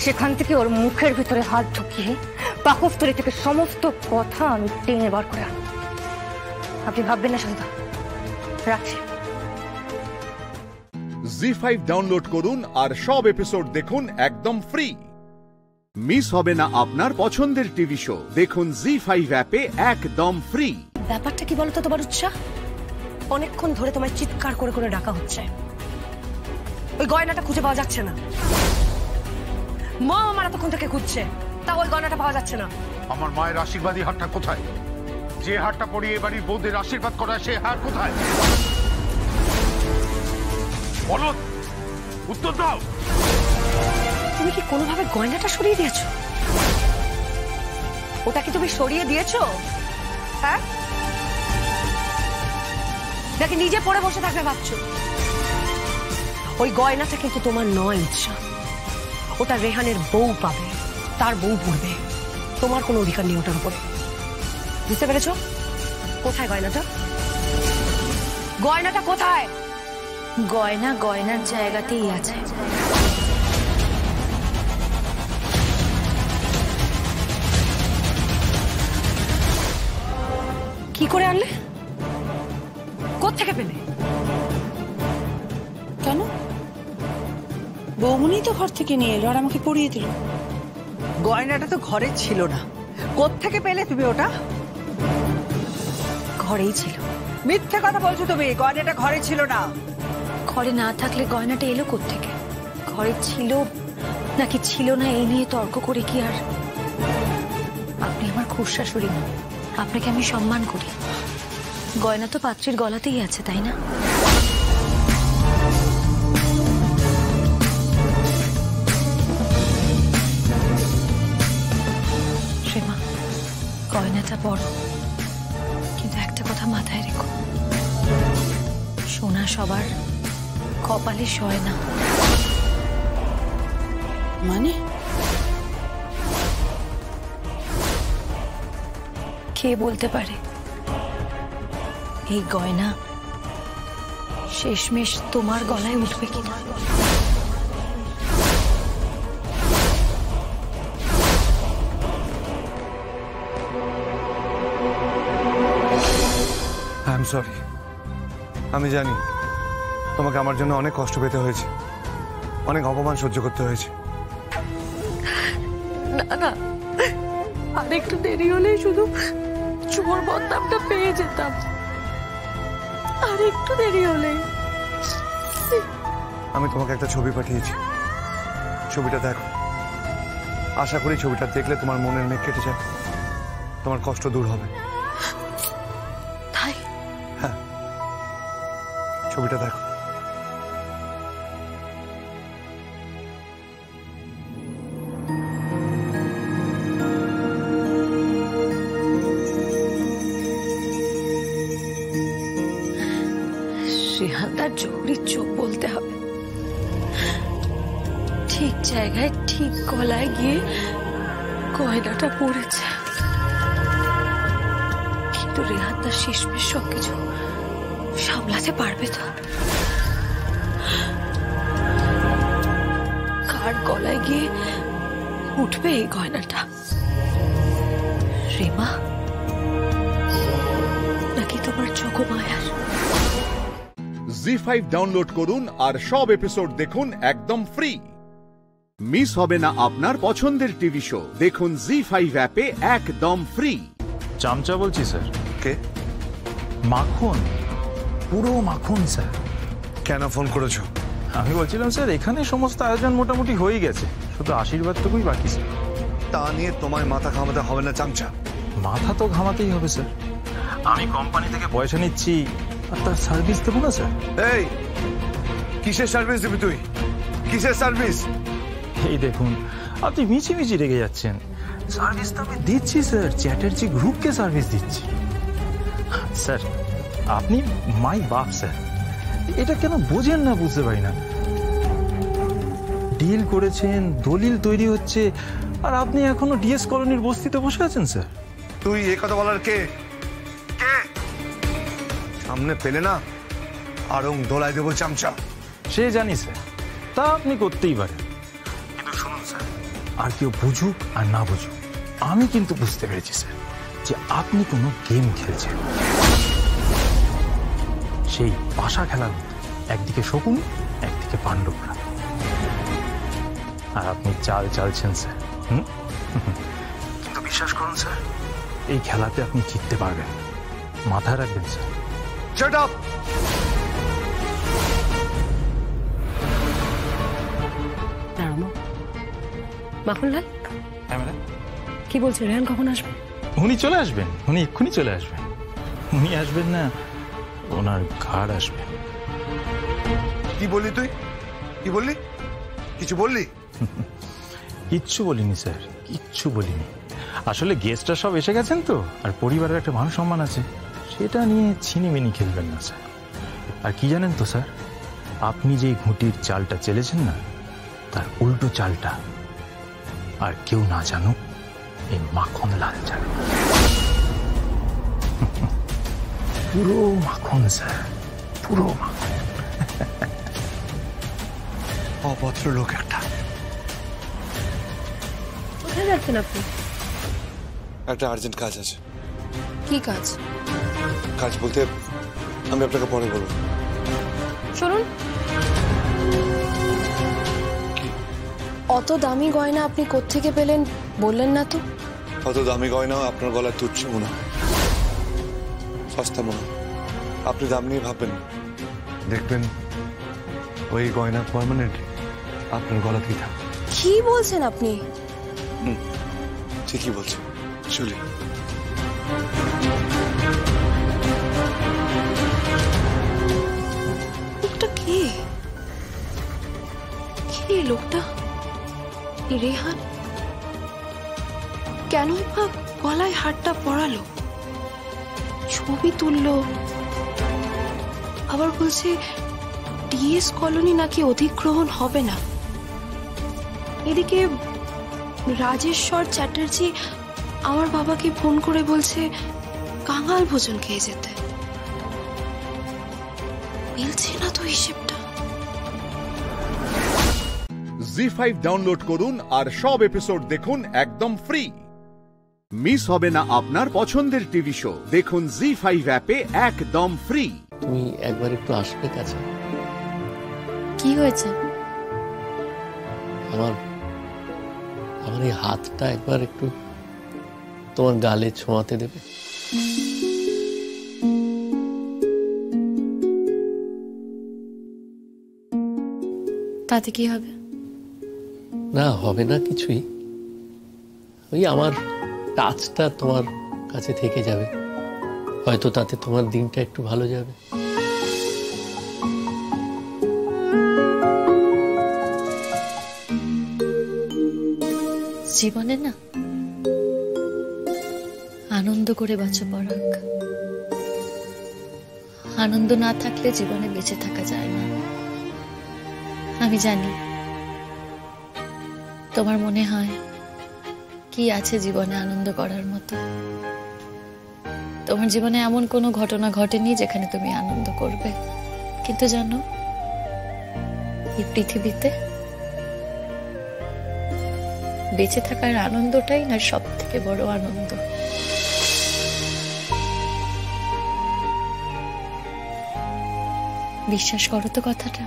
সেখান থেকে ওর মুখের ভিতরে হাত ঢুকিয়ে পাকস্থলী থেকে সমস্ত কথা আমি টেনে বার করে আনব। আপনি ভাববেন না সন্ধ্যা। রাখছি। জি5 ডাউনলোড করুন আর সব এপিসোড দেখুন একদম ফ্রি। মিস হবে না আপনার পছন্দের টিভি শো। দেখুন জি5 অ্যাপে একদম ফ্রি। ব্যাপারটা কি বলতো তোমার উৎসাহ? অনেকক্ষণ ধরে তোমায় চিৎকার করে করে ডাকা হচ্ছে, ওই গয়নাটা খুঁজে পাওয়া যাচ্ছে না। মা আমার এতক্ষণ থেকে খুঁজছে, তা ওই গয়নাটা পাওয়া যাচ্ছে না। আমার মায়ের আশীর্বাদী হারটা কোথায়? যে হারটা পরিয়ে বাড়ির বৌদের আশীর্বাদ করা, সে হার কোথায়? বলো, উত্তর দাও। তুমি কি কোনোভাবে গয়নাটা সরিয়ে দিয়েছো? ওটা কি তুমি সরিয়ে দিয়েছো? হ্যাঁ, নাকি নিজে পড়ে বসে থাকবে ভাবছো? ওই গয়নাটা কিন্তু তোমার নয় উৎসাহ, ওটা রেহানের বউ পাবে, তার বউ পড়বে। তোমার কোনো অধিকার নেই ওটার উপরে, বুঝতে পেরেছো? কোথায় গয়নাটা? গয়নাটা কোথায়? গয়না গয়নার জায়গাতেই আছে। কি করে আনলে? কোত্থেকে পেলে? কেন? বৌমনি তো ঘর থেকে নিয়ে এলো আর আমাকে পরিয়ে দিল। গয়নাটা তো ঘরে ছিল না, কোত্থেকে পেলে তুমি ওটা? ঘরেই ছিল। মিথ্যে কথা বলছো তুমি, গয়নাটা ঘরে ছিল না। ঘরে না থাকলে গয়নাটা এলো কোত্থেকে? ঘরে ছিল নাকি ছিল না এই নিয়ে তর্ক করে কি আর? আপনি আমার খুড়শাশুড়ি না, আপনাকে আমি সম্মান করি। গয়না তো পাত্রীর গলাতেই আছে, তাই না? বড়, কিন্তু একটা কথা মাথায় রেখো, সোনা সবার কপালে সয় না। মানে কে বলতে পারে এই গয়না শেষমেশ তোমার গলায় উঠবে কিনা। আই এম সরি, আমি জানি তোমাকে আমার জন্য অনেক কষ্ট পেতে হয়েছে, অনেক অপমান সহ্য করতে হয়েছে। না না, আর একটু দেরি হলেই শুধু চোর বদনামটা পেয়ে যেতাম, আর একটু দেরি হলেই। আমি তোমাকে একটা ছবি পাঠিয়েছি, ছবিটা দেখো। আশা করি ছবিটা দেখলে তোমার মনের মেঘ কেটে যাবে, তোমার কষ্ট দূর হবে। তাই? হ্যাঁ, ছবিটা দেখো। রেহানদার জোহরির চোখ বলতে হবে, ঠিক জায়গায় ঠিক গলায় গিয়ে গয়নাটা পড়েছে, কিন্তু রেহানদার শেষমেশ সবকিছু সামলাতে পারবে তো? কার গলায় গিয়ে উঠবে এই গয়নাটা? রেমা নাকি তোমার যোগমায়ার? জি5 ডাউনলোড করুন আর সব এপিসোড দেখুন একদম ফ্রি। মিস হবে না আপনার পছন্দের টিভি শো, দেখুন জি5 অ্যাপে একদম ফ্রি। চামচা বলছি স্যার। কে? মাখন, পুরো মাখন স্যার। কেন ফোন করেছো? আমি বলছিলাম স্যার এখানে সমস্ত আয়োজন মোটামুটি হয়ে গেছে, শুধু আশীর্বাদটুকুই বাকি স্যার। তা নিয়ে তোমায় মাথা ঘামাতে হবে না চামচা। মাথা তো ঘামাতেই হবে স্যার, আমি কোম্পানি থেকে পয়সা নিচ্ছি আর তার সার্ভিস দেবো না স্যার। এই কিসের সার্ভিস দিবি তুই? কিসের সার্ভিস? এই দেখুন আপনি মিছিমিছি রেগে যাচ্ছেন, সার্ভিস তো আমি দিচ্ছি স্যার, চ্যাটার্জি গ্রুপকে সার্ভিস দিচ্ছি স্যার। আপনি মাই বাপ স্যার, এটা কেন বোঝেন না বুঝতে পারি না। ডিল করেছেন, দলিল তৈরি হচ্ছে, আর আপনি এখনো ডিএস কলোনির বস্তিতে বসে আছেন স্যার। তুই এ কথা বলার কে? কে? সামনে পেলে না আরং দোলায় দেবো চামচা। সে জানি স্যার, তা আপনি করতেই পারেন, কিন্তু শুনুন স্যার, আর কেউ বুঝুক আর না বুঝুক, আমি কিন্তু বুঝতে পেরেছি স্যার যে আপনি কোনো গেম খেলছেন। সেই পাশা খেলার মতো, একদিকে শকুন একদিকে পাণ্ডবরা, আর আপনি চাল চালছেন স্যার। কিন্তু বিশ্বাস করুন স্যার, এই খেলাতে আপনি জিততে পারবেন, মাথায় রাখবেন স্যার। Shut up! মাখনলাল, হ্যাঁ ম্যাডাম। কি বলছে রেহান কখন আসবে? উনি চলে আসবেন, উনি এক্ষুনি চলে আসবেন। উনি আসবেন না, ওনার ঘাড় আসবে। কি বললি তুই? কি বললি? কিছু বললি? কিচ্ছু বলিনি স্যার, কিচ্ছু বলিনি। আসলে গেস্টরা সব এসে গেছেন তো, আর পরিবারের একটা মান সম্মান আছে, সেটা নিয়ে ছিনিমিনি খেলবেন না স্যার। আর কি জানেন তো স্যার, আপনি যে ঘুঁটির চালটা চেলেছেন না, তার উল্টো চালটা আর কেউ না জানুক, এই মাখনলাল জানুক। পুরো মাখন স্যার, পুরো মাখন। অভদ্র লোক একটা। কোথায় যাচ্ছেন আপনি? একটা আর্জেন্ট কাজ আছে। কি কাজ? কাজ বলতে আমি আপনাকে পরে বলবো। শুনুন, অত দামি গয়না আপনি কোত্থেকে পেলেন বললেন না তো? অত দামি গয়নাও আপনার গলায় তুচ্ছ মনে হয়, সস্তা মনে হয়। আপনি দাম নিয়ে ভাববেন না, দেখবেন ওই গয়না পার্মানেন্টলি আপনার গলাতেই থাকবে। কি বলছেন আপনি? ঠিকই বলছেন, চলি। লোকটা কে? কে লোকটা? রেহান? কেন ভাব গলায় হারটা পরালো, ছবি তুললো, আবার বলছে ডিএস কলোনি নাকি অধিগ্রহণ হবে না। এদিকে রাজেশ্বর চ্যাটার্জি আমার বাবাকে ফোন করে বলছে কাঙাল ভোজন খেয়ে যেতে। মিলছে না তো হিসেবটা। জি5 ডাউনলোড করুন আর সব এপিসোড দেখুন একদম ফ্রি। মিস হবে না আপনার পছন্দের টিভি শো, দেখুন জি5 অ্যাপে একদম ফ্রি। তুমি একবার একটু আসবে কাছে? কি হয়েছে? আমার এই হাতটা একবার একটু তোমার গালে ছোঁয়াতে দেবে? তাতে কি হবে? না, হবে না কিছুই। ওই আমার টাচটা তোমার কাছে থেকে যাবে, হয়তো তাতে তোমার দিনটা একটু ভালো যাবে। জীবনে না আনন্দ করে বাঁচো পরাগ। আনন্দ না থাকলে জীবনে বেঁচে থাকা যায় না। আমি জানি তোমার মনে হয় কি আছে জীবনে আনন্দ করার মতো। তোমার জীবনে এমন কোনো ঘটনা ঘটেনি যেখানে তুমি আনন্দ করবে, কিন্তু জানো এই পৃথিবীতে বেঁচে থাকার আনন্দটাই না সব থেকে বড় আনন্দ। বিশ্বাস করো তো কথাটা?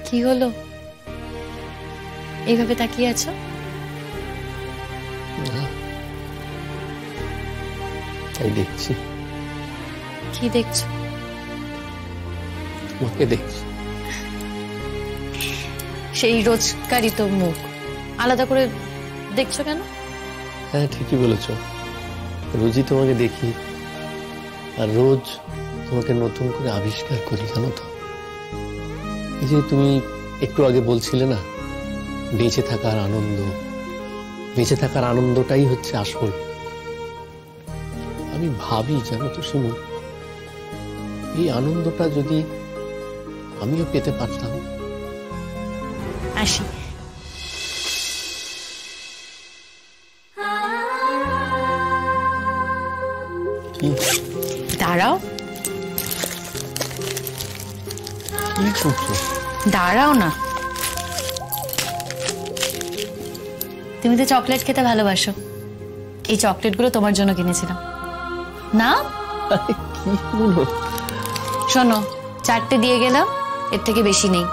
কি হলো, এইভাবে তাকিয়ে আছো? তাই দেখছি। কি দেখছো? তোমাকে দেখছি। সেই রোজকারই তো মুখ, আলাদা করে দেখছো কেন? হ্যাঁ, ঠিকই বলেছ। রোজই তোমাকে দেখি, আর রোজ তোমাকে নতুন করে আবিষ্কার করি, জানো তো। এই যে তুমি একটু আগে বলছিলে না, বেঁচে থাকার আনন্দ, বেঁচে থাকার আনন্দটাই হচ্ছে আসল। আমি ভাবি, জানো তো শিমু, এই আনন্দটা যদি আমিও পেতে পারতাম। আসি। দাঁড়াও। কি করছো? দাঁড়াও না। তুমি তো চকলেট খেতে ভালোবাসো, এই চকলেটগুলো তোমার জন্য কিনেছিলাম না? শোনো, 4টে দিয়ে গেলাম, এর থেকে বেশি নেই।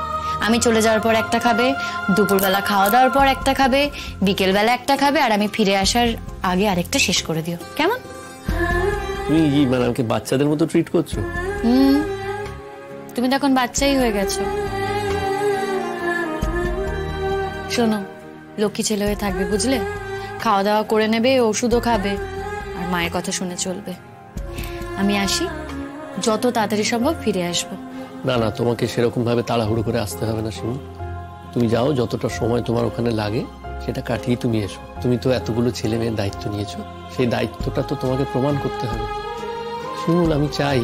আমি চলে যাওয়ার পর একটা খাবে, দুপুরবেলা খাওয়া দাওয়ার পর একটা খাবে, বিকেলবেলা একটা খাবে, আর আমি ফিরে আসার আগে আরেকটা শেষ করে দিও, কেমন? তুমি কি মানে আমাকে বাচ্চাদের মতো ট্রিট করছো? তুমি তো এখন বাচ্চাই হয়ে গেছো। শোনো, লক্ষ্মী ছেলে হয়ে থাকবে, বুঝলে? খাওয়া দাওয়া করে নেবে, ওষুধও খাবে, আর মায়ের কথা শুনে চলবে। আমি আসি, যত তাড়াতাড়ি সম্ভব ফিরে আসবো। না না, তোমাকে সেরকম ভাবে তাড়াহুড়ো করে আসতে হবে না শিমু। তুমি যাও, যতটা সময় তোমার ওখানে লাগে সেটা কাটিয়ে তুমি এসো। তুমি তো এতগুলো ছেলে মেয়ের দায়িত্ব নিয়েছো, সেই দায়িত্বটা তো তোমাকে প্রমাণ করতে হবে। শিমুল, আমি চাই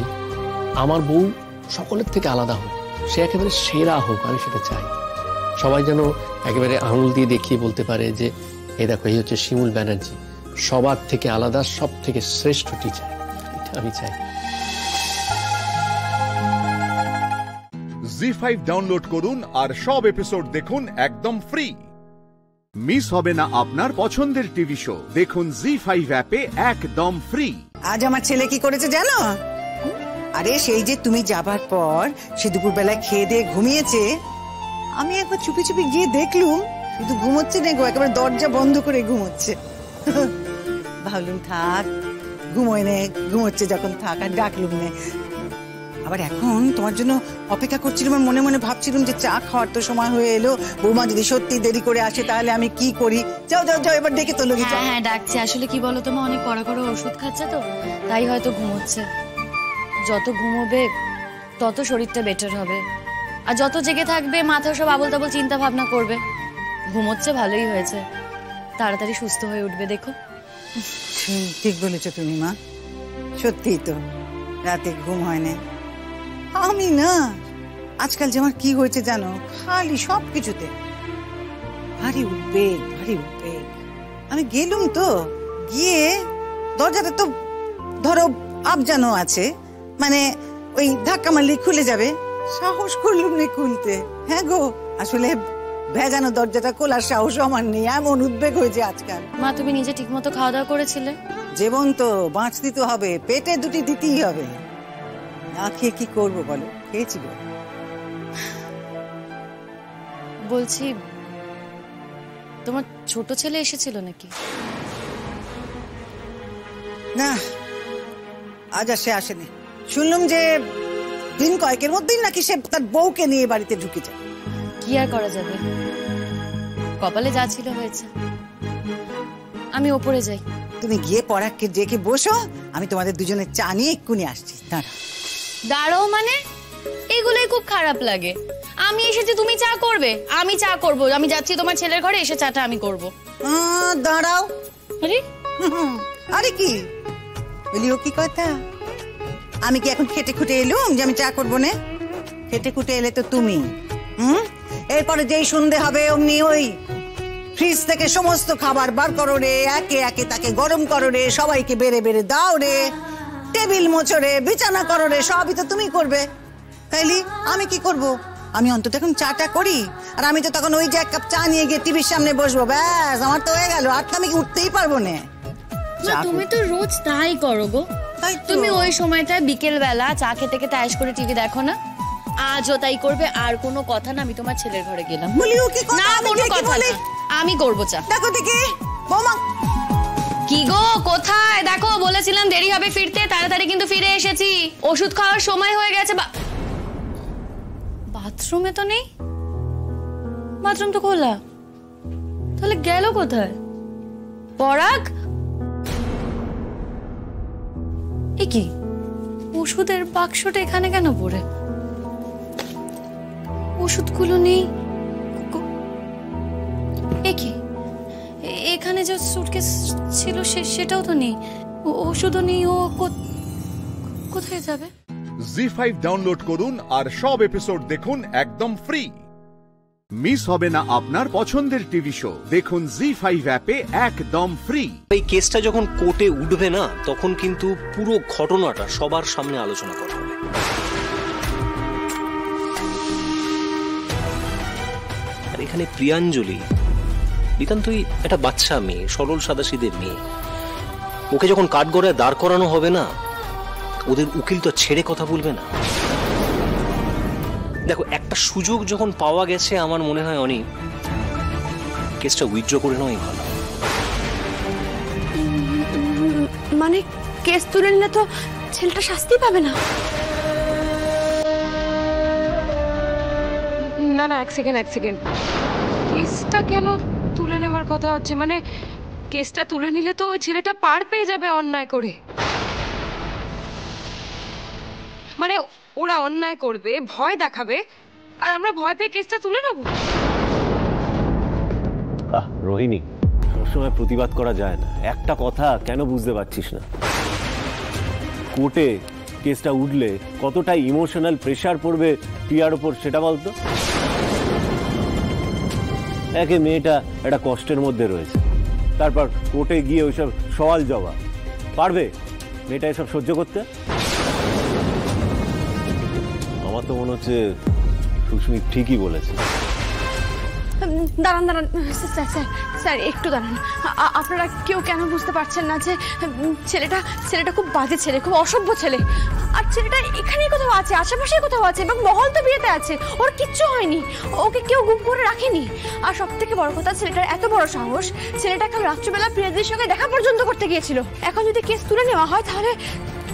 আমার বউ সকলের থেকে আলাদা হোক, সে একেবারে সেরা হোক, আমি সেটা চাই। সবাই যেন একেবারে আঙুল দিয়ে দেখিয়ে বলতে পারে যে এই দেখো, এই হচ্ছে শিমুল ব্যানার্জি, সবার থেকে আলাদা, সব থেকে শ্রেষ্ঠ টিচার। এটা আমি চাই। জি5 ডাউনলোড করুন আর সব এপিসোড দেখুন একদম ফ্রি। মিস হবে না আপনার পছন্দের টিভি শো, দেখুন জি5 অ্যাপে একদম ফ্রি। আজ আমার ছেলে কি করেছে জানো? আরে সেই যে তুমি যাবার পর সে দুপুরবেলায় খেয়ে দিয়ে ঘুমিয়েছে, আমি একবার চুপি চুপি গিয়ে দেখলুম শুধু ঘুমোচ্ছে না গো, একেবারে দরজা বন্ধ করে ঘুমোচ্ছে। ভাবলুম থাক, ঘুমোয় নে, ঘুমোচ্ছে যখন থাক, আর ডাকলুম নে। আবার এখন তোমার জন্য অপেক্ষা করছিলাম, মনে মনে ভাবছিলাম যে চা খাওয়ার তো সময় হয়ে এলো, বৌমা যদি সত্যি দেরি করে আসে তাহলে আমি কি করি। যাও যাও যাও, এবার ডেকে তোলো। হ্যাঁ, ডাকছি। আসলে কি বলো, তোমার অনেক কড়া কড়া ওষুধ খাচ্ছে তো, তাই হয়তো ঘুমোচ্ছে। যত ঘুমোবে তত শরীরটা বেটার হবে, আর যত জেগে থাকবে মাথা সব আবল তাবল চিন্তা ভাবনা করবে, ঘুমোচ্ছে, ভালোই হয়েছে, তাড়াতাড়ি সুস্থ হয়ে উঠবে। দেখো ঠিক বলেছো তুমি মা, সত্যি তো রাতে ঘুম হয় না। আমি না আজকাল যে আমার কি হয়েছে জানো, খালি সব কিছুতে ভারী উদ্বেগ, ভারী উদ্বেগ। আমি গেলুম তো, গিয়ে দরজাটা তো ধরো আবজানো আছে, মানে ওই ধাক্কা মারলে খুলে যাবে, সাহস করলুম না খুলতে। হ্যাঁ গো, আসলে ভেজানো দরজাটা খোলার সাহস আমার নেই, এমন উদ্বেগ হয়েছে আজকাল। মা, তুমি নিজে ঠিকমতো খাওয়া দাওয়া করেছিলে? জীবন তো বাঁচতে তো হবে, পেটে দুটি দিতেই হবে, না খেয়ে কি করবো বলো? খেয়েছিল। বলছি, তোমার ছোট ছেলে এসেছিল নাকি? না, আজ আর সে আসেনি। শুনলাম যে দিন কয়েকের মধ্যেই নাকি সে তার বউকে নিয়ে বাড়িতে ঢুকেছে। কি আর করা যাবে, কপালে যা ছিল হয়েছে। আমি ওপরে যাই। তুমি গিয়ে পড়াকে ডেকে বসো, আমি তোমাদের দুজনের চা নিয়ে এক্ষুনি আসছি। দাঁড়াও মানে? এগুলোই খুব খারাপ লাগে। আমি এসেছি, তুমি চা করবে? আমি চা করব। আমি যাচ্ছি তোমার ছেলের ঘরে, এসে চাটা আমি করব। দাঁড়াও। আরে আরে কি বলিও, কি কথা? আমি কি এখন খেটে খুটে এলুম যে আমি চা করবো না? খেটে খুটে এলে তো তুমি, এরপরে যেই সন্ধে হবে অমনি ওই ফ্রিজ থেকে সমস্ত খাবার বার করো রে, একে একে তাকে গরম করো রে, সবাইকে বেড়ে বেড়ে দাও রে, টেবিল মোছো রে, বিছানা করো রে, সবই তো তুমি করবে। তাইলি আমি কি করব? আমি অন্তত এখন চাটা করি, আর আমি তো তখন ওই যে এক কাপ চা নিয়ে গিয়ে টিভির সামনে বসবো, ব্যাস আমার তো হয়ে গেল। আর তো আমি উঠতেই পারবো না। তুমি তো রোজ তাই করো গো। তুমি ওই সময়টায় বিকেল বেলা চা খেতে খেতে আয়েশ করে টিভি দেখো না? আজও তাই করবে। আর কোনো কথা না, আমি তোমার ছেলের ঘরে গেলাম। না, কোনো কথা না, আমি করবো চা। দেখো দেখি বৌমা। কি গো, কোথায়? দেখো, বলেছিলাম দেরি হবে ফিরতে, তাড়াতাড়ি কিন্তু ফিরে এসেছি। ওষুধ খাওয়ার সময় হয়ে গেছে। বাথরুমে তো নেই, বাথরুম তো খোলা, তাহলে গেল কোথায়? পরাগ, এ কি ওষুধের বাক্সটা এখানে কেন পড়ে? ওষুধগুলো নেই। এ কি, এখানে যে সুটকেস ছিল সেটাও তো নেই, ওষুধও নেই। ও কোথায় যাবে? জি5 ডাউনলোড করুন আর সব এপিসোড দেখুন একদম ফ্রি। মিস হবে না আপনার পছন্দের টিভি শো, দেখুন জি5 অ্যাপে একদম ফ্রি। এই কেসটা যখন কোর্টে উঠবে না, তখন কিন্তু পুরো ঘটনাটা সবার সামনে আলোচনা করা হবে। আর এখানে প্রিয়াঞ্জলি নিতান্তই একটা বাচ্চা মেয়ে, সরল সাদাসিধে মেয়ে। ওকে যখন কাঠগড়ায় দাঁড় করানো হবে না, ওদের উকিল তো ছেড়ে কথা বলবে না। দেখো, একটা সুযোগ যখন পাওয়া গেছে, আমার মনে হয় অনেক কেসটা উইথড্র করে নেওয়াই ভালো। মানে কেস তুলে নিলে তো ছেলেটা শাস্তি পাবে না? না না, এক সেকেন্ড। কেসটা কেন তুলে নেওয়ার কথা হচ্ছে? মানে কেসটা তুলে নিলে তো ওই ছেলেটা পার পেয়ে যাবে অন্যায় করে। মানে ওরা অন্যায় করবে, ভয় দেখাবে, আর আমরা ভয় পেয়ে কেসটা তুলে নেব। রোহিণী, সবসময় প্রতিবাদ করা যায় না। একটা কথা কেন বুঝতে পারছিস না? কোর্টে কেসটা উঠলে কতটা ইমোশনাল প্রেশার পড়বে প্রিয়ার ওপর, সেটা বলতো। একে মেয়েটা একটা কষ্টের মধ্যে রয়েছে, তারপর কোর্টে গিয়ে ওইসব সওয়াল জবাব পারবে মেয়েটা এসব সহ্য করতে? আমার তো মনে হচ্ছে সুস্মিত ঠিকই বলেছে। দাঁড়ান স্যার, একটু দাঁড়ান। আপনারা কেউ কেন বুঝতে পারছেন না যে ছেলেটা খুব বাজে ছেলে, খুব অসভ্য ছেলে। আর ছেলেটা এখানেই কোথাও আছে, আশেপাশে কোথাও আছে, এবং মহল তো বিয়েতে আছে, ওর কিচ্ছু হয়নি, ওকে কেউ গুম করে রাখেনি। আর সব থেকে বড় কথা, ছেলেটার এত বড় সাহস, ছেলেটা কাল রাত্রিবেলা প্রিয়াদের সঙ্গে দেখা পর্যন্ত করতে গিয়েছিল। এখন যদি কেস তুলে নেওয়া হয়, তাহলে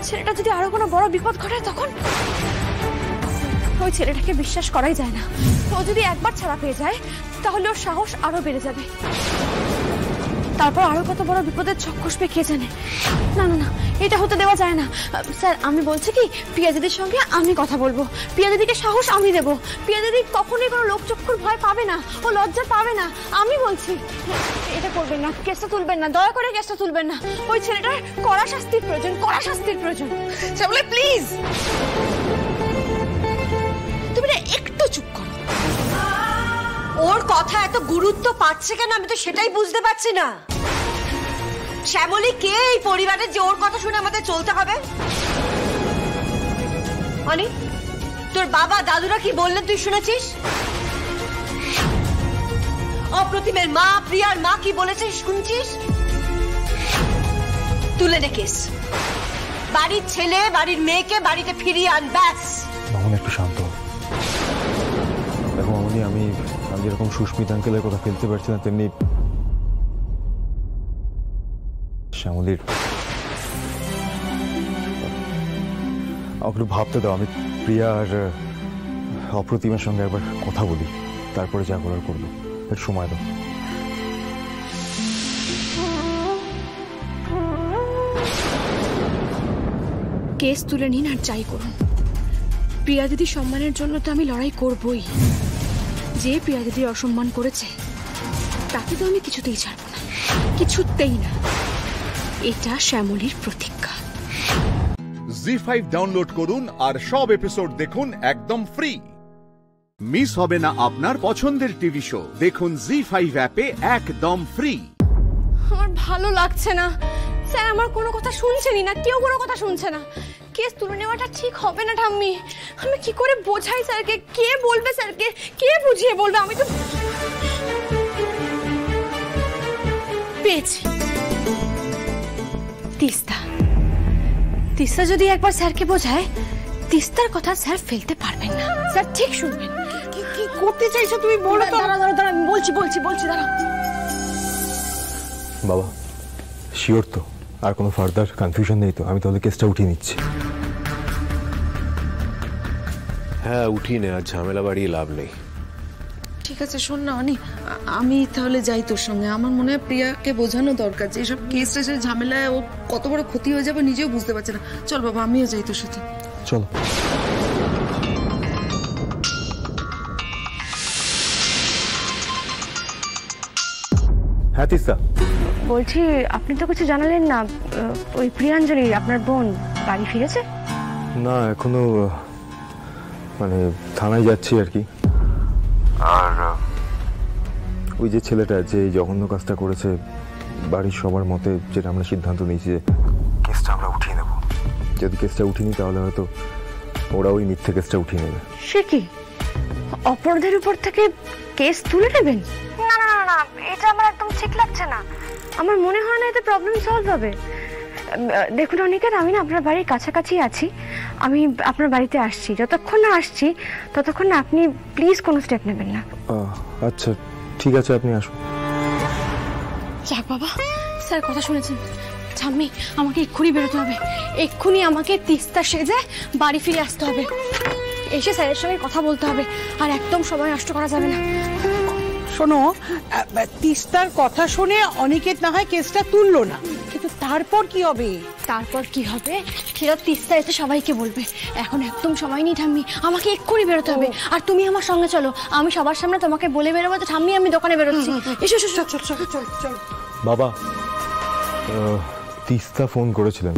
ছেলেটা যদি আরো কোনো বড় বিপদ ঘটে, তখন ওই ছেলেটাকে বিশ্বাস করাই যায় না। ও যদি একবার ছাড়া পেয়ে যায়, তাহলে ওর সাহস আরো বেড়ে যাবে। তারপর আরো কত বড় বিপদের ছক কষবে কে জানে। না না না, এটা হতে দেওয়া যায় না। স্যার আমি বলছি কি, প্রিয়া দিদির সঙ্গে আমি কথা বলবো, প্রিয়া দিদিকে সাহস আমি দেবো। প্রিয়া দিদি কখনোই কোনো লোকচক্ষুর ভয় পাবে না, ও লজ্জা পাবে না, আমি বলছি। এটা করবেন না, কেসটা তুলবেন না, দয়া করে কেসটা তুলবেন না। ওই ছেলেটার কড়া শাস্তির প্রয়োজন, কড়া শাস্তির প্রয়োজন। শ্যামলী প্লিজ, তুমি না একটু চুপ করো। ওর কথা এত গুরুত্ব পাচ্ছে কেন আমি তো সেটাই বুঝতে পারছি না। শ্যামলী কে এই পরিবারের যে ওর কথা শুনে আমাদের চলতে হবে? অনি, তোর বাবা দাদুরা কি বললেন তুই শুনেছিস? অপ্রতিমের মা, প্রিয়ার মা কি বলেছে শুনছিস? তুলে নে কেস। বাড়ির ছেলে বাড়ির মেয়েকে বাড়িতে ফিরিয়ে আন, ব্যাস। মামনি একটু শান্ত। দেখো মামনি, আমি যেরকম সুস্মিত আঙ্কেলের কথা ফেলতে পারছি না, তেমনি শ্যামলীর একটু ভাবতে দাও। আমি প্রিয়া আর অপ্রতিমের সঙ্গে একবার কথা বলি, তারপরে যা করার করবো। একটু সময় দাও। কেস তুলে নিন আর যাই করুন, প্রিয়া দিদির সম্মানের জন্য তো আমি লড়াই করবই। যে প্রিয়া দিদির অসম্মান করেছে তাকে তো আমি কিছুতেই ছাড়বো না, কিছুতেই না। এটা শ্যামলীর প্রতিজ্ঞা। জি5 ডাউনলোড করুন আর সব এপিসোড দেখুন একদম ফ্রি। মিস হবে না আপনার পছন্দের টিভি শো, দেখুন জি5 অ্যাপে একদম ফ্রি। আমার ভালো লাগছে না স্যার, আমার কোনো কথা শুনছেনই না, কেউ কোনো কথা শুনছে না। কেস তুলে নেওয়াটা ঠিক হবে না ঠাম্মি। আমি কি করে বোঝাই স্যারকে? কে বলবে স্যারকে? কে বুঝিয়ে বলবে? আমি তো পেয়েছি তিস্তা। তিস্তা যদি একবার স্যারকে বোঝায়, তিস্তার কথা স্যার ফেলতে পারবেন না। স্যার ঠিক শুনবেন। কি করতে চাইছো তুমি বলো তো? দাঁড়া দাঁড়া, আমি বলছি দাঁড়া। বাবা শিওর তো? আর কোনো ফার্দার কনফিউশন নেই তো? আমি তাহলে কেসটা উঠিয়ে নিচ্ছি। হ্যাঁ উঠিয়ে নে, আর ঝামেলা বাড়িয়ে লাভ নেই। ঠিক আছে শোন না অনি, আমি তাহলে যাই তোর সঙ্গে। আমার মনে হয় প্রিয়াকে বোঝানো দরকার যে এসব কেস টেসের ঝামেলায় ও কত বড় ক্ষতি হয়ে যাবে নিজেও বুঝতে পারছে না। চল বাবা, আমিও যাই তোর সাথে। চলো। হ্যাঁ তিস্তা বলছি, আপনি তো কিছু জানালেন না। ওই প্রিয়াঞ্জলি আপনার বোন বাড়ি ফিরেছে? না এখনো, মানে থানায় যাচ্ছি আর কি। আর ওই যে ছেলেটা যে জঘন্য কাজটা করেছে, বাড়ির সবার মতে যেটা আমরা সিদ্ধান্ত নিয়েছি যে কেসটা আমরা উঠিয়ে নেব। যদি কেসটা উঠিয়ে নিই তাহলে হয়তো ওরা ওই মিথ্যে কেসটা উঠিয়ে নেবে। সে কি, অপরাধের উপর থেকে কেস তুলে নেবেন? না না না, এটা আমার একদম ঠিক লাগছে না। আমার মনে হয় না এতে প্রবলেম সলভ হবে। দেখুন অনিকেত, আমি না আপনার বাড়ির কাছাকাছি আছি, আমি আপনার বাড়িতে আসছি। যতক্ষণ না আসছি ততক্ষণ না আপনি প্লিজ কোনো স্টেপ নেবেন না। আচ্ছা ঠিক আছে, আপনি আসুন। যাক বাবা, স্যার কথা শুনেছেন। ঠাম্মি, আমাকে এক্ষুনি বেরোতে হবে। এক্ষুনি আমাকে তিস্তা সেজে বাড়ি ফিরে আসতে হবে, এসে স্যারের সঙ্গে কথা বলতে হবে, আর একদম সময় নষ্ট করা যাবে না। শোনো, তিস্তার কথা শুনে অনিকেত না হয় কেসটা তুললো না, কিন্তু তারপর কি হবে? তারপর কি হবে সেটা তিস্তা এসে সবাইকে বলবে। এখন একদম সময় নেই ঠাম্মি, আমাকে এক্ষুনি বেরোতে হবে। আর তুমি আমার সঙ্গে চলো, আমি সবার সামনে তোমাকে বলে বেরোবো যে ঠাম্মি আমি দোকানে বেরোচ্ছি। এসো এসো, চল চল চল চল। বাবা, তিস্তা ফোন করেছিলেন,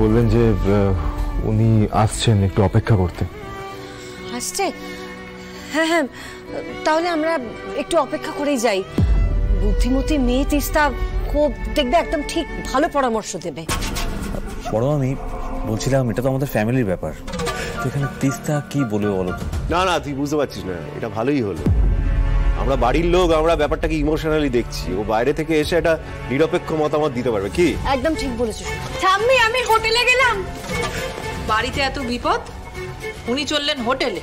বললেন যে উনি আসছেন, একটু অপেক্ষা করতে। আসছে? হ্যাঁ হ্যাঁ, তাহলে আমরা একটু অপেক্ষা করেই যাই। বুদ্ধিমতী মেয়ে তিস্তা, খুব দেখবে একদম ঠিক ভালো পরামর্শ দেবে। বড় আমি বলছিলাম, এটা তো আমাদের ফ্যামিলির ব্যাপার, এখানে তিস্তা কি বলবে বলো তো? না না, তুই বুঝতে পারছিস না, এটা ভালোই হলো। আমরা বাড়ির লোক, আমরা ব্যাপারটাকে ইমোশনালি দেখছি, ও বাইরে থেকে এসে একটা নিরপেক্ষ মতামত দিতে পারবে। কি একদম ঠিক বলেছিস ঠাম্মি, আমি হোটেলে গেলাম। বাড়িতে এত বিপদ, উনি চললেন হোটেলে।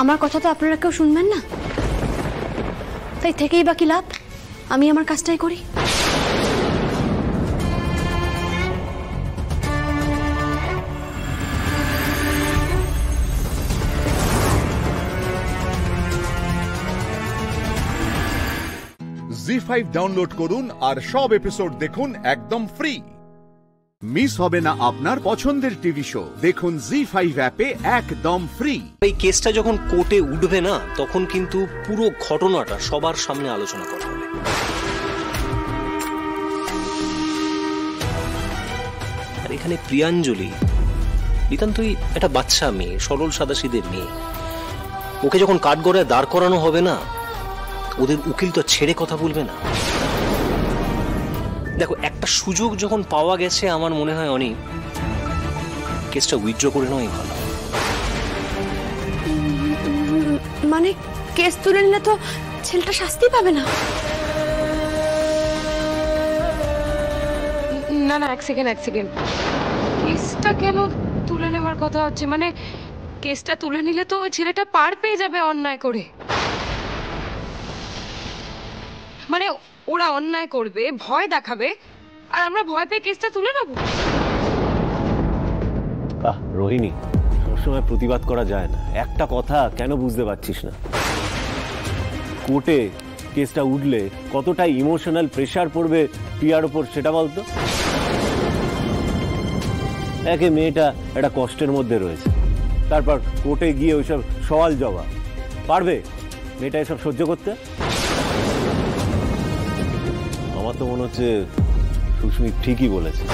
আমার কথা তো আপনারা কেউ শুনবেন না, তাই থেকেই বাকি লাভ, আমি আমার কাজটাই করি। জি5 ডাউনলোড করুন আর সব এপিসোড দেখুন একদম ফ্রি। মিস হবে না আপনার পছন্দের টিভি শো, দেখুন জি5 অ্যাপে একদম ফ্রি। এই কেসটা যখন কোর্টে উঠবে না, তখন কিন্তু পুরো ঘটনাটা সবার সামনে আলোচনা করা হবে। আর এখানে প্রিয়াঞ্জলি নিতান্তই একটা বাচ্চা মেয়ে, সরল সাদাসিধে মেয়ে। ওকে যখন কাঠগড়ায় দাঁড় করানো হবে না, ওদের উকিল তো ছেড়ে কথা বলবে না। দেখো, একটা সুযোগ যখন পাওয়া গেছে, আমার মনে হয় অনেক কেসটা উইথড্র করে নেওয়াই ভালো। মানে কেস তুলে নিলে তো ছেলেটা শাস্তি পাবে না? না না, এক সেকেন্ড। কেসটা কেন তুলে নেওয়ার কথা হচ্ছে? মানে কেসটা তুলে নিলে তো ওই ছেলেটা পার পেয়ে যাবে অন্যায় করে। মানে ওরা অন্যায় করবে, ভয় দেখাবে, আর আমরা ভয় পেয়ে কেসটা তুলে নেবো? রোহিণী, সবসময় প্রতিবাদ করা যায় না। একটা কথা কেন বুঝতে পারছিস না? কোর্টে কেসটা উঠলে কতটা ইমোশনাল প্রেশার পড়বে প্রিয়ার ওপর, সেটা বলতো। একে মেয়েটা একটা কষ্টের মধ্যে রয়েছে, তারপর কোর্টে গিয়ে ওইসব সওয়াল জবাব পারবে মেয়েটা এসব সহ্য করতে? আমার তো মনে হচ্ছে সুস্মিত ঠিকই বলেছে।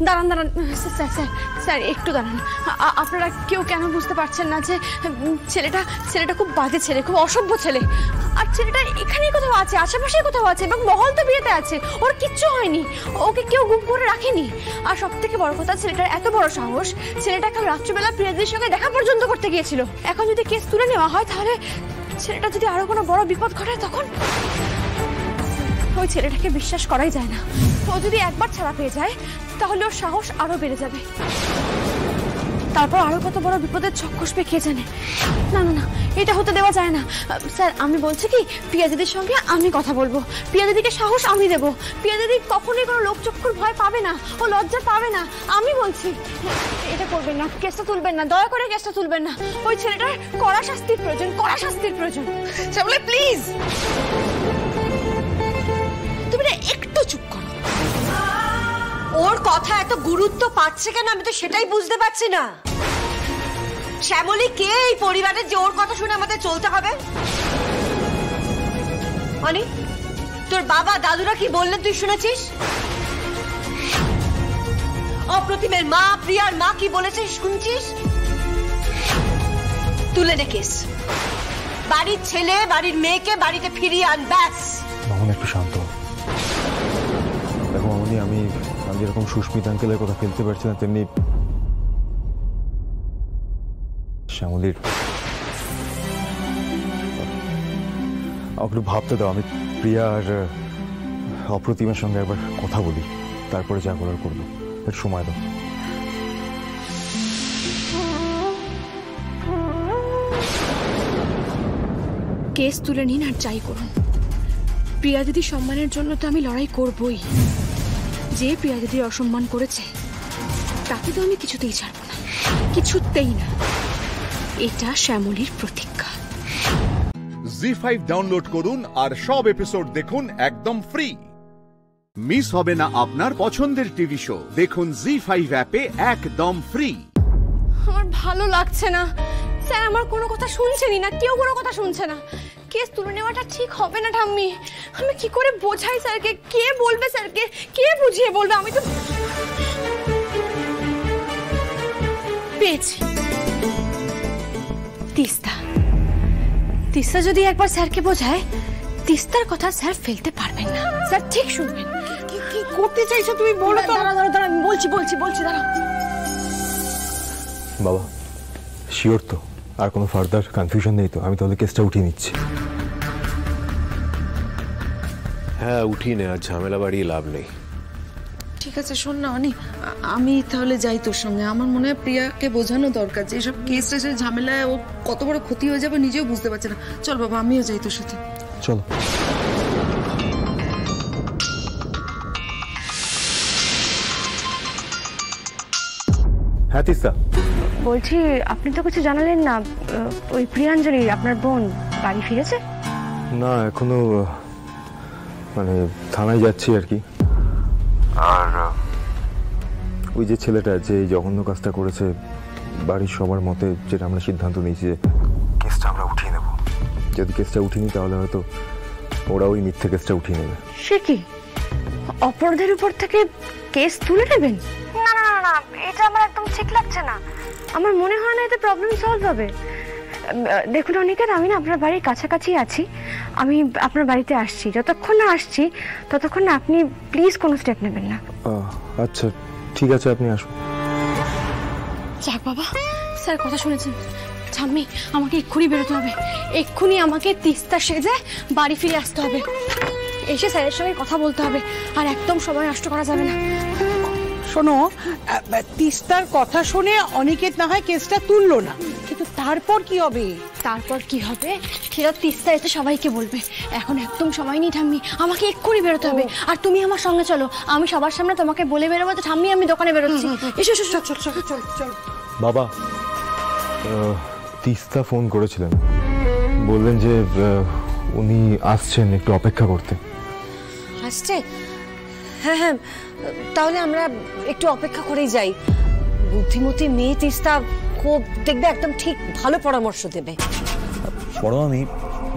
দাঁড়ান স্যার, একটু দাঁড়ান। আপনারা কেউ কেন বুঝতে পারছেন না যে ছেলেটা খুব বাজে ছেলে, খুব অসভ্য ছেলে। আর ছেলেটা এখানেই কোথাও আছে, আশেপাশে কোথাও আছে, এবং মহল তো বিয়েতে আছে, ওর কিচ্ছু হয়নি, ওকে কেউ গুম করে রাখেনি। আর সব থেকে বড় কথা, ছেলেটার এত বড় সাহস, ছেলেটা কাল রাত্রিবেলা প্রিয়াদির সঙ্গে দেখা পর্যন্ত করতে গিয়েছিল। এখন যদি কেস তুলে নেওয়া হয়, তাহলে ছেলেটা যদি আরো কোনো বড় বিপদ ঘটায়, তখন ওই ছেলেটাকে বিশ্বাস করাই যায় না। ও যদি একবার ছাড়া পেয়ে যায়, তাহলে ওর সাহস আরো বেড়ে যাবে, তারপর আরো কত বড় বিপদের ছক কষবে কে জানে। না, এটা হতে দেওয়া যায় না। স্যার, আমি বলছি কি, প্রিয়া দিদির সঙ্গে আমি কথা বলবো, প্রিয়া দিদিকে সাহস আমি দেবো। প্রিয়া দিদি কখনোই কোনো লোকচক্ষুর ভয় পাবে না, ও লজ্জা পাবে না, আমি বলছি। এটা করবেন না, কেসটা তুলবেন না, দয়া করে কেসটা তুলবেন না। ওই ছেলেটার কড়া শাস্তির প্রয়োজন। শ্যামলা, প্লিজ তুমি না একটু চুপ করো। ওর কথা এত গুরুত্ব পাচ্ছে কেন, আমি তো সেটাই বুঝতে পারছি না। শ্যামলী কে এই পরিবারের যে ওর কথা শুনে আমাদের চলতে হবে? অনি, তোর বাবা দাদুরা কি বললেন তুই শুনেছিস? অপ্রতিমের মা, প্রিয়ার মা কি বলেছিস শুনছিস? তুলে নে কেস, বাড়ির ছেলে বাড়ির মেয়েকে বাড়িতে ফিরিয়ে আন, ব্যাস। মামনি, একটু শান্ত। দেখো মামনি, আমি যেরকম সুস্মিত আঙ্কেলের কথা ফেলতে পারছি না, তেমনি শ্যামলীর একটু ভাবতে দাও। আমি প্রিয়া আর অপ্রতিমের সঙ্গে একবার কথা বলি, তারপরে যা করার করবো। একটু সময় দাও। কেস তুলে নিন আর যাই করুন, প্রিয়া দিদির সম্মানের জন্য তো আমি লড়াই করবই। যে প্রিয়া দিদির অসম্মান করেছে, তাকে তো আমি কিছুতেই ছাড়বো না, কিছুতেই না। এটা শ্যামলীর প্রতিজ্ঞা। জি5 ডাউনলোড করুন আর সব এপিসোড দেখুন একদম ফ্রি। মিস হবে না আপনার পছন্দের টিভি শো, দেখুন জি5 অ্যাপে একদম ফ্রি। আমার ভালো লাগছে না স্যার, আমার কোনো কথা শুনছেনই না, কেউ কোনো কথা শুনছে না। কেস তুলে নেওয়াটা ঠিক হবে না ঠাম্মি। আমি কি করে বোঝাই স্যারকে? কে বলবে স্যারকে? কে বুঝিয়ে বলবে? আমি তো পেয়েছি তিস্তা যদি একবার স্যারকে বোঝায়, তিস্তার কথা স্যার ফেলতে পারবেন না। স্যার ঠিক শুনবেন। কি করতে চাইছো তুমি বলো তো? দাঁড়া, বলছি দাঁড়া। বাবা, শিওর তো? আর কোনো ফার্দার কনফিউশন নেই তো? আমি তাহলে কেসটা উঠিয়ে নিচ্ছি। হ্যাঁ, উঠিয়ে নে, আর ঝামেলা বাড়িয়ে লাভ নেই। ঠিক আছে, শোন না অনি, আমি তাহলে যাই তোর সঙ্গে। আমার মনে হয় প্রিয়াকে বোঝানো দরকার যে এসব কেস টেসের ঝামেলায় ও কত বড় ক্ষতি হয়ে যাবে নিজেও বুঝতে পারছে না। চল বাবা, আমিও যাই তোর সাথে। চলো। হ্যাঁ তিস্তা, বলছি, আপনি তো কিছু জানালেন না। ওই প্রিয়াঞ্জলি, আপনার বোন, বাড়ি ফিরেছে? না এখনো মানে থানায় যাচ্ছি আর কি। আর ওই যে ছেলেটা যে এই জঘন্য কাজটা করেছে, বাড়ির সবার মতে যেটা আমরা সিদ্ধান্ত নিয়েছি যে কেসটা আমরা উঠিয়ে নেব। যদি কেসটা উঠিনি তাহলে হয়তো ওরা ওই মিথ্যে কেসটা উঠিয়ে নেবে। সে কি অপরাধের উপর থেকে কেস তুলে নেবেন? না না না না, এটা আমার একদম ঠিক লাগছে না। আমার মনে হয় না এতে প্রবলেম সলভ হবে। দেখুন অনিকেত, আমি না আপনার বাড়ির কাছাকাছি আছি, আমি আপনার বাড়িতে আসছি। যতক্ষণ না আসছি ততক্ষণ না আপনি প্লিজ কোনো স্টেপ নেবেন না। আচ্ছা ঠিক আছে, আপনি আসুন। যাক বাবা, স্যার কথা শুনেছেন। ঠাম্মি, আমাকে এক্ষুনি বেরোতে হবে। এক্ষুনি আমাকে তিস্তা সেজে বাড়ি ফিরে আসতে হবে। এসে স্যারের সঙ্গে কথা বলতে হবে, আর একদম সময় নষ্ট করা যাবে না। শোনো, তিস্তার কথা শুনে অনিকেত না হয় কেসটা তুললো না, কিন্তু তারপর কি হবে? তারপর কি হবে সেটা তিস্তা এসে সবাইকে বলবে। এখন একদম সময় নেই ঠাম্মি, আমাকে এক্ষুনি বেরোতে হবে। আর তুমি আমার সঙ্গে চলো, আমি সবার সামনে তোমাকে বলে বেরোবো যে ঠাম্মি আমি দোকানে বেরোচ্ছি। এসো এসো, চল চল চল চল। বাবা, তিস্তা ফোন করেছিলেন, বললেন যে উনি আসছেন, একটু অপেক্ষা করতে। আসছে? হ্যাঁ হ্যাঁ, তাহলে আমরা একটু অপেক্ষা করেই যাই। বুদ্ধিমতী মেয়ে তিস্তা খুব দেখবে একদম ঠিক ভালো পরামর্শ দেবে। বড় আমি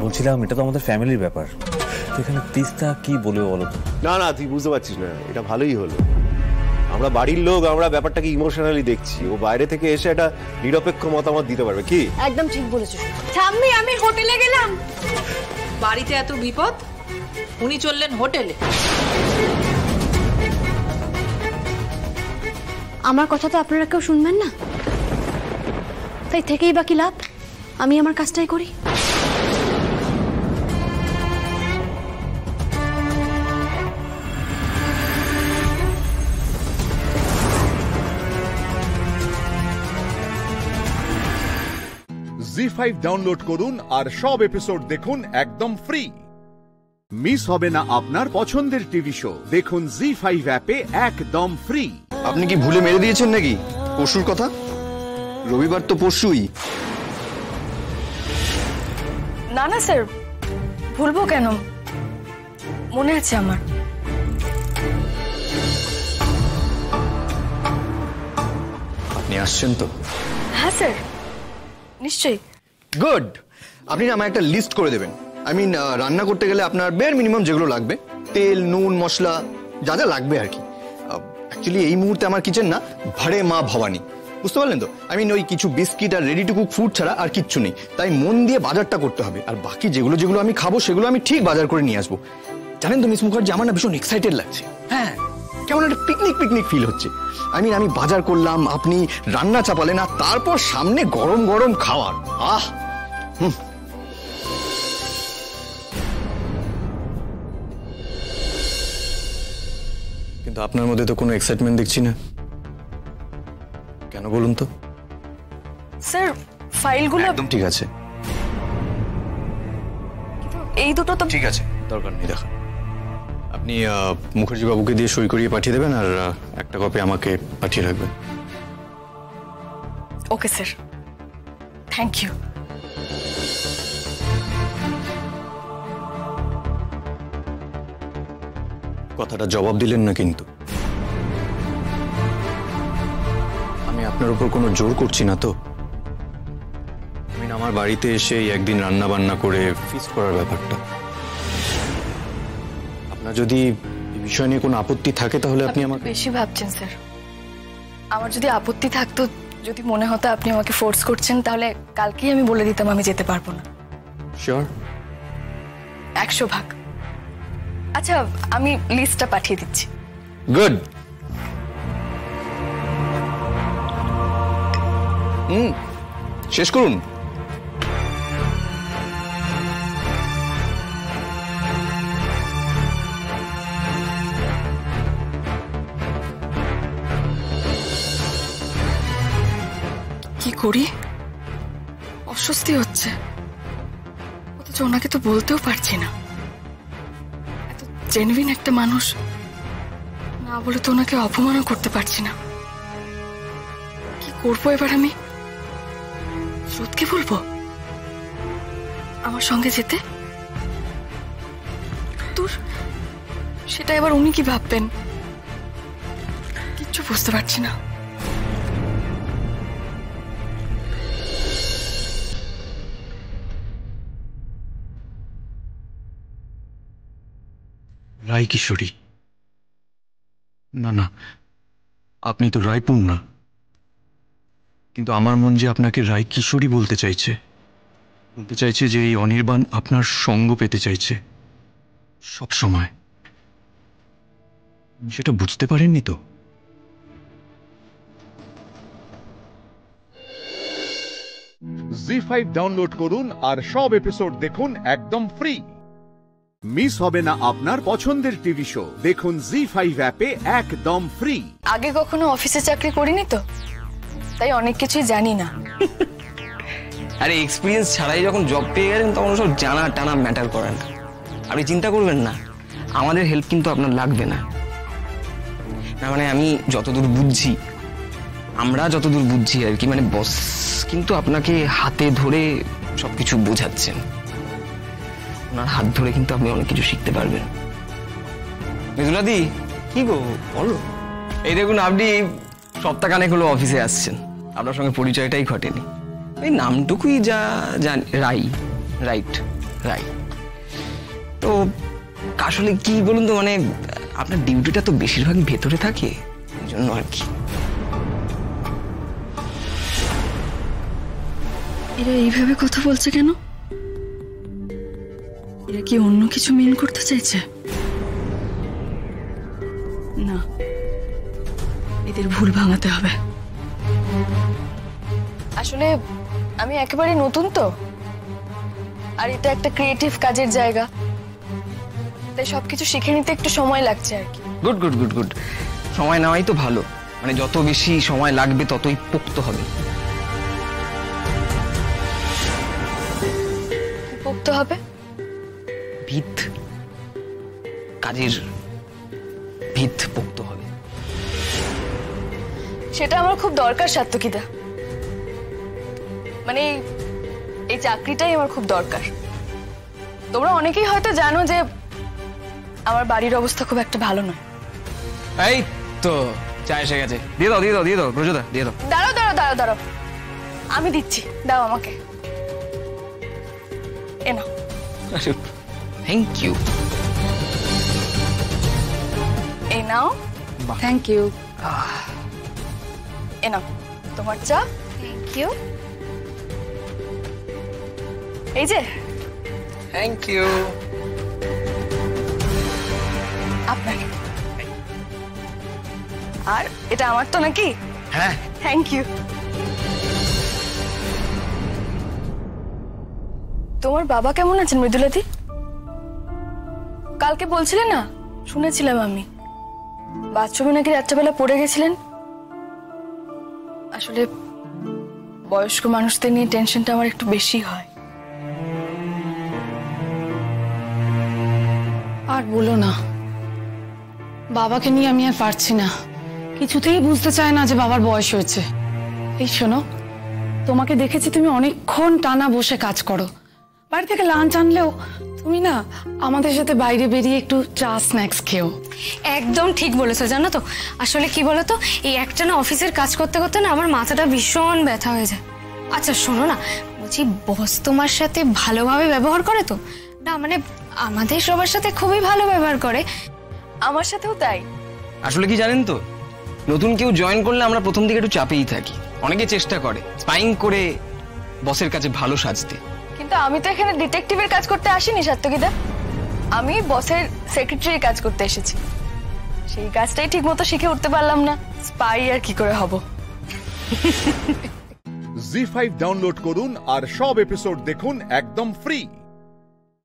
বলছিলাম এটা তো আমাদের ফ্যামিলির ব্যাপার, এখানে তিস্তা কি বলে বলো তো? না না, তুই বুঝতে পারছিস না, এটা ভালোই হলো। আমরা বাড়ির লোক, আমরা ব্যাপারটাকে ইমোশনালি দেখছি। ও বাইরে থেকে এসে একটা নিরপেক্ষ মতামত দিতে পারবে। কি একদম ঠিক বলেছিস। ঠাম্মি, আমি হোটেলে গেলাম। বাড়িতে এত বিপদ, উনি চললেন হোটেলে। আমার কথা তো আপনারা কেউ শুনবেন না, তাই থেকেই বাকি লাভ, আমি আমার কাজটাই করি। জি5 ডাউনলোড করুন আর সব এপিসোড দেখুন একদম ফ্রি। মিস হবে না আপনার পছন্দের টিভি শো, দেখুন জি5 অ্যাপে একদম ফ্রি। আপনি কি ভুলে মেরে দিয়েছেন নাকি পরশুর কথা? রবিবার তো পরশুই। না না স্যার, ভুলবো কেন, মনে আছে আমার। আপনি আসছেন তো? হ্যাঁ স্যার, নিশ্চয়ই। গুড। আপনি না আমার একটা লিস্ট করে দেবেন। আই মিন, রান্না করতে গেলে আপনার বের মিনিমাম যেগুলো লাগবে, তেল, নুন, মশলা, যা যা লাগবে আর কি। অ্যাকচুয়ালি এই মুহূর্তে আমার কিচেন না ভাড়ে মা ভবানী, বুঝতে পারলেন তো? আই মিন ওই কিছু বিস্কিট আর রেডি টু কুক ফুড ছাড়া আর কিচ্ছু নেই। তাই মন দিয়ে বাজারটা করতে হবে, আর বাকি যেগুলো যেগুলো আমি খাবো সেগুলো আমি ঠিক বাজার করে নিয়ে আসবো। জানেন তো মিস মুখার্জি, আমার না ভীষণ এক্সাইটেড লাগছে। হ্যাঁ, কেমন একটা পিকনিক পিকনিক ফিল হচ্ছে। আই মিন আমি বাজার করলাম, আপনি রান্না চাপালেন, আর তারপর সামনে গরম গরম খাওয়ার। আহ, কিন্তু আপনার মধ্যে তো কোনো এক্সাইটমেন্ট দেখছি না, কেন বলুন তো? স্যার, ফাইলগুলো একদম ঠিক আছে, এই দুটো তো ঠিক আছে, দরকার নেই দেখা। আপনি মুখার্জি বাবুকে দিয়ে সই করিয়ে পাঠিয়ে দেবেন, আর একটা কপি আমাকে পাঠিয়ে রাখবেন। Okay sir, thank you. কথাটা জবাব দিলেন না কিন্তু। আমি আপনার উপর কোনো জোর করছি না তো। আমি আমার বাড়িতে এসে একদিন রান্না বান্না করে ফিস্ট করার ব্যাপারটা, আপনার যদি এই বিষয় নিয়ে কোনো আপত্তি থাকে তাহলে আপনি আমাকে বেশি ভাবছেন স্যার। আমার যদি আপত্তি থাকতো, যদি মনে হতো আপনি আমাকে ফোর্স করছেন, তাহলে কালকেই আমি বলে দিতাম আমি যেতে পারবো না। শিওর? 100%। আচ্ছা, আমি লিস্টটা পাঠিয়ে দিচ্ছি। গুড। শেষ করুন। কি করি, অস্বস্তি হচ্ছে, অথচ ওনাকে তো বলতেও পারছি না। এত জেনুইন একটা মানুষ, না বলে তো ওনাকে অপমানও করতে পারছি না। কি করবো এবার আমি? স্রোতকে বলবো আমার সঙ্গে যেতে? দূর, সেটা এবার উনি কি ভাববেন কিচ্ছু বুঝতে পারছি না। রায় কিশোরী? না না, আপনি তো রায়পূর্ণা, কিন্তু আমার মন যে আপনাকে রায় কিশোরী বলতে চাইছে, যে এই অনির্বাণ আপনার সঙ্গ পেতে চাইছে সব সময়। সেটা বুঝতে পারেননি তো? জি5 ডাউনলোড করুন আর সব এপিসোড দেখুন একদম ফ্রি। মিস হবে না আপনার পছন্দের টিভি শো, দেখুন জি5 অ্যাপে একদম ফ্রি। আগে কখনো অফিসে চাকরি করিনি তো, তাই অনেক কিছুই জানি না। আরে এক্সপিরিয়েন্স ছাড়াই যখন জব পেয়ে গেলেন তখন সব জানা টানা ম্যাটার করে না। আপনি চিন্তা করবেন না, আমাদের হেল্প কিন্তু আপনার লাগবে না। না মানে আমি যতদূর বুঝছি, আমরা যতদূর বুঝছি আর কি, মানে বস কিন্তু আপনাকে হাতে ধরে সবকিছু বোঝাচ্ছেন। ওনার হাত ধরে কিন্তু আপনি অনেক কিছু শিখতে পারবেন। মিথুলাদি, কি গো বলো? এই দেখুন, আপনি সপ্তাহখানেক হলো অফিসে আসছেন, আপনার সঙ্গে পরিচয়টাই ঘটেনি। এই নামটুকুই যা জানি, রাইট। তো আসলে কি বলুন তো, মানে আপনার ডিউটিটা তো বেশিরভাগই ভেতরে থাকে, এই জন্য আর কি। এরা এইভাবে কথা বলছে কেন? এরা কি অন্য কিছু মিন করতে চাইছে? না, এদের ভুল ভাঙাতে হবে। আসলে আমি একেবারে নতুন তো, আর এটা একটা ক্রিয়েটিভ কাজের জায়গা, তাই সবকিছু শিখে নিতে একটু সময় লাগছে আর কি। গুড। সময় নেওয়াই তো ভালো, মানে যত বেশি সময় লাগবে ততই পোক্ত হবে। পোক্ত হবে? ভিত, কাজের ভিত পোক্ত হবে। সেটা আমার খুব দরকার সাত্তকীদা, মানে এই চাকরিটাই আমার খুব দরকার। তোমরা অনেকেই হয়তো জানো যে আমার বাড়ির অবস্থা খুব একটা ভালো নয়। এই তো চা এসে গেছে, দিয়ে দাও রোজদা, দিয়ে দাও। দাঁড়াও, আমি দিচ্ছি, দাও আমাকে। এ নাও। Thank you. এই নাও। Thank you. এ নাও তোমার চা। Thank you. এই যে। Thank you. আপনার। আর এটা আমার তো নাকি? হ্যাঁ। Thank you. তোমার বাবা কেমন আছেন মৃদুলাদি? কালকে বলছিলেন না, শুনেছিলাম আমি, বাথরুমে নাকি রাত্রেবেলা পড়ে গেছিলেন। আসলে বয়স্ক মানুষদের নিয়ে টেনশনটা আমার একটু বেশি হয়। আর বলো না, বাবাকে নিয়ে আমি আর পারছি না, কিছুতেই বুঝতে চায় না যে বাবার বয়স হয়েছে। এই শোনো, তোমাকে দেখেছি তুমি অনেকক্ষণ টানা বসে কাজ করো, বাড়ি থেকে লাঞ্চ আনলেও তুমি না আমাদের সাথে বাইরে বেরিয়ে একটু চা স্ন্যাক্স খেও। একদম ঠিক বলেছো, জানো তো আসলে কি বলতো, এই একটা না অফিসের কাজ করতে করতে না আমার মাথাটা ভীষণ ব্যথা হয়ে যায়। আচ্ছা শোনো না, বলছি বস তোমার সাথে ভালোভাবে ব্যবহার করে তো? না মানে আমাদের সবার সাথে খুবই ভালো ব্যবহার করে, আমার সাথেও তাই। আসলে কি জানেন তো, নতুন কেউ জয়েন করলে আমরা প্রথম দিকে একটু চাপেই থাকি, অনেকে চেষ্টা করে স্পাইং করে বসের কাছে ভালো সাজতে। কিন্তু আমি তো এখানে ডিটেকটিভের কাজ করতে আসিনি সাত্তকীদা, আমি বসের সেক্রেটারির কাজ করতে এসেছি। সেই কাজটাই ঠিক মতো শিখে উঠতে পারলাম না, স্পাই আর কি করে হব। জি5 ডাউনলোড করুন আর সব এপিসোড দেখুন একদম ফ্রি।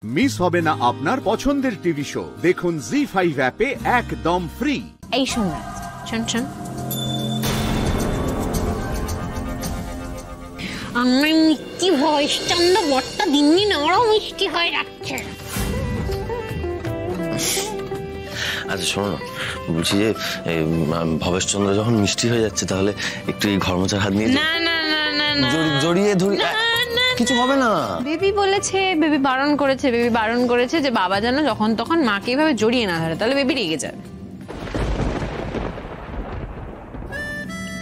মিস হবে না আপনার পছন্দের টিভি শো, দেখুন জি5 অ্যাপে একদম ফ্রি। এই শোন আমার মিষ্টি ভয়েসটা না বটটা দিন দিন আরো মিষ্টি হয়ে যাচ্ছে। আচ্ছা শোনো না, বলছি যে ভবেশচন্দ্র যখন মিষ্টি হয়ে যাচ্ছে তাহলে একটু এই ঘর মোছার হাত নিয়ে না জড়িয়ে ধরি। না কিছু হবে না। বেবি বলেছে, বেবি বারণ করেছে যে বাবা যেন যখন তখন মাকে এইভাবে জড়িয়ে না ধরে, তাহলে বেবি রেগে যাবে।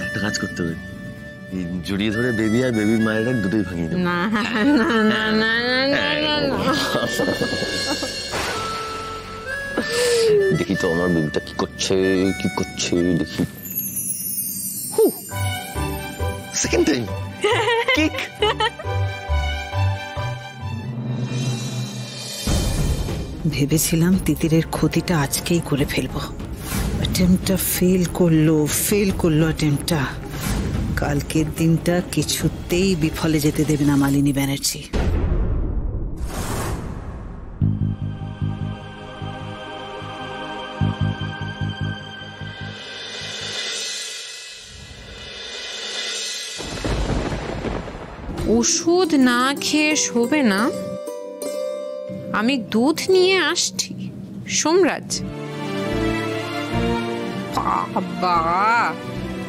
একটা কাজ করতে হবে, জড়িয়ে ধরে বেবি আর বেবির মায়ের দুটোই ভাঙিয়ে দেবো। না না না না না না, দেখি তো আমার বেবিটা কি করছে দেখি। Second time kick. ভেবেছিলাম তিতিরের ক্ষতিটা আজকেই করে ফেলবো। অ্যাটেম্পটা ফেল করলো অ্যাটেম্পটা। কালকের দিনটা কিছুতেই বিফলে যেতে দেবে না মালিনী ব্যানার্জি। ওষুধ না খেয়ে শোবে না, আমি দুধ নিয়ে আসছি। সোমরাজ বাবা,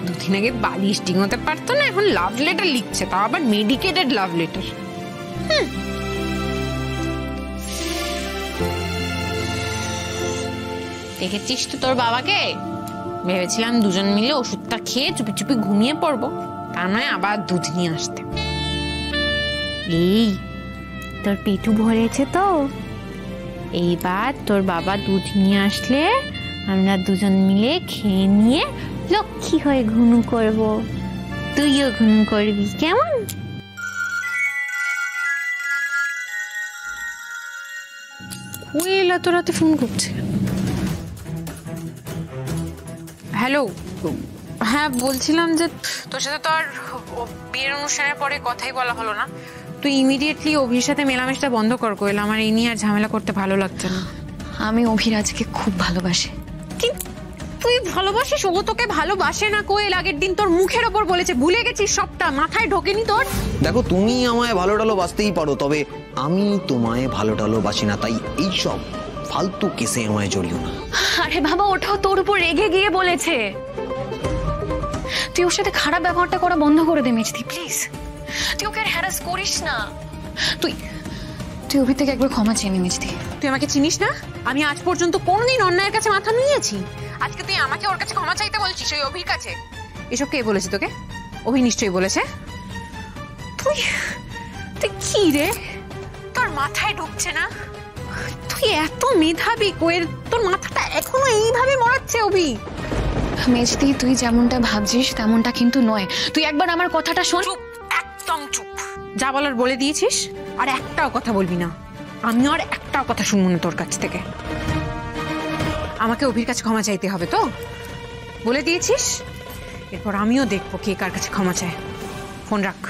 দুদিন আগে বালিশ ডিঙোতে পারতো না, এখন লাভ লেটার লিখছে, তাও আবার মেডিকেটেড লাভ লেটার। দেখেছিস তো তোর বাবাকে? ভেবেছিলাম দুজন মিলে ওষুধটা খেয়ে চুপি চুপি ঘুমিয়ে পড়বো, তার মানে আবার দুধ নিয়ে আসতে। এই তোর পেটু ভরেছে তো, এইবার তোর বাবা দুধ নিয়ে আসলে আমরা দুজন মিলে খেয়ে নিয়ে লক্ষ্মী হয়ে ঘুনু করব, তুইও ঘুনু করবি, কেমন? কোয়েল এত রাতে ফোন করছে। হ্যালো, হ্যাঁ বলছিলাম যে তোর সাথে তো আর বিয়ের অনুষ্ঠানের পরে কথাই বলা হলো না, তুই ইমিডিয়েটলি অভির সাথে মেলামেশাটা বন্ধ কর কোয়েল, আমার এই নিয়ে আর ঝামেলা করতে ভালো লাগছে না। আমি অভিরাজকে খুব ভালোবাসি। তুই ভালোবাসিস? ও তোকে ভালোবাসে না কোয়েল, আগের দিন তোর মুখের ওপর বলেছে, ভুলে গেছিস সবটা, মাথায় ঢোকেনি তোর? দেখো তুমি আমায় ভালো টালো বাসতেই পারো, তবে আমি তোমায় ভালো টালো বাসি না, তাই এইসব ফালতু কেসে আমায় জড়িও না। আরে বাবা, ওটাও তোর উপর রেগে গিয়ে বলেছে। তুই ওর সাথে খারাপ ব্যবহারটা করা বন্ধ করে দে মিষ্টি, প্লিজ। তুই ওকে হ্যারাস করিস না। তুই অভি থেকে একবার ক্ষমা চেয়ে নি মিষ্টি। তুই আমাকে চিনিস না? আমি আজ পর্যন্ত কোনোদিন অন্যায়ের কাছে মাথা নুইয়েছি? আজকে তুই আমাকে ওর কাছে ক্ষমা চাইতে বলছিস, ওই অভির কাছে? এসব কে বলেছে তোকে? অভি নিশ্চয়ই বলেছে। তুই কি রে, তোর মাথায় ঢুকছে না? তুই এত মেধাবী কোয়েল, তোর মাথাটা এখনো এইভাবে মরাচ্ছে অভি। মেজদি, তুই যেমনটা ভাবছিস তেমনটা কিন্তু নয়। তুই একবার আমার কথাটা শোন। চুপ, একদম চুপ। যা বলার বলে দিয়েছিস, আর একটাও কথা বলবি না। আমি আর একটাও কথা শুনবো না তোর কাছ থেকে। আমাকে অভির কাছে ক্ষমা চাইতে হবে তো, বলে দিয়েছিস। এরপর আমিও দেখবো কে কার কাছে ক্ষমা চায়। ফোন রাখ।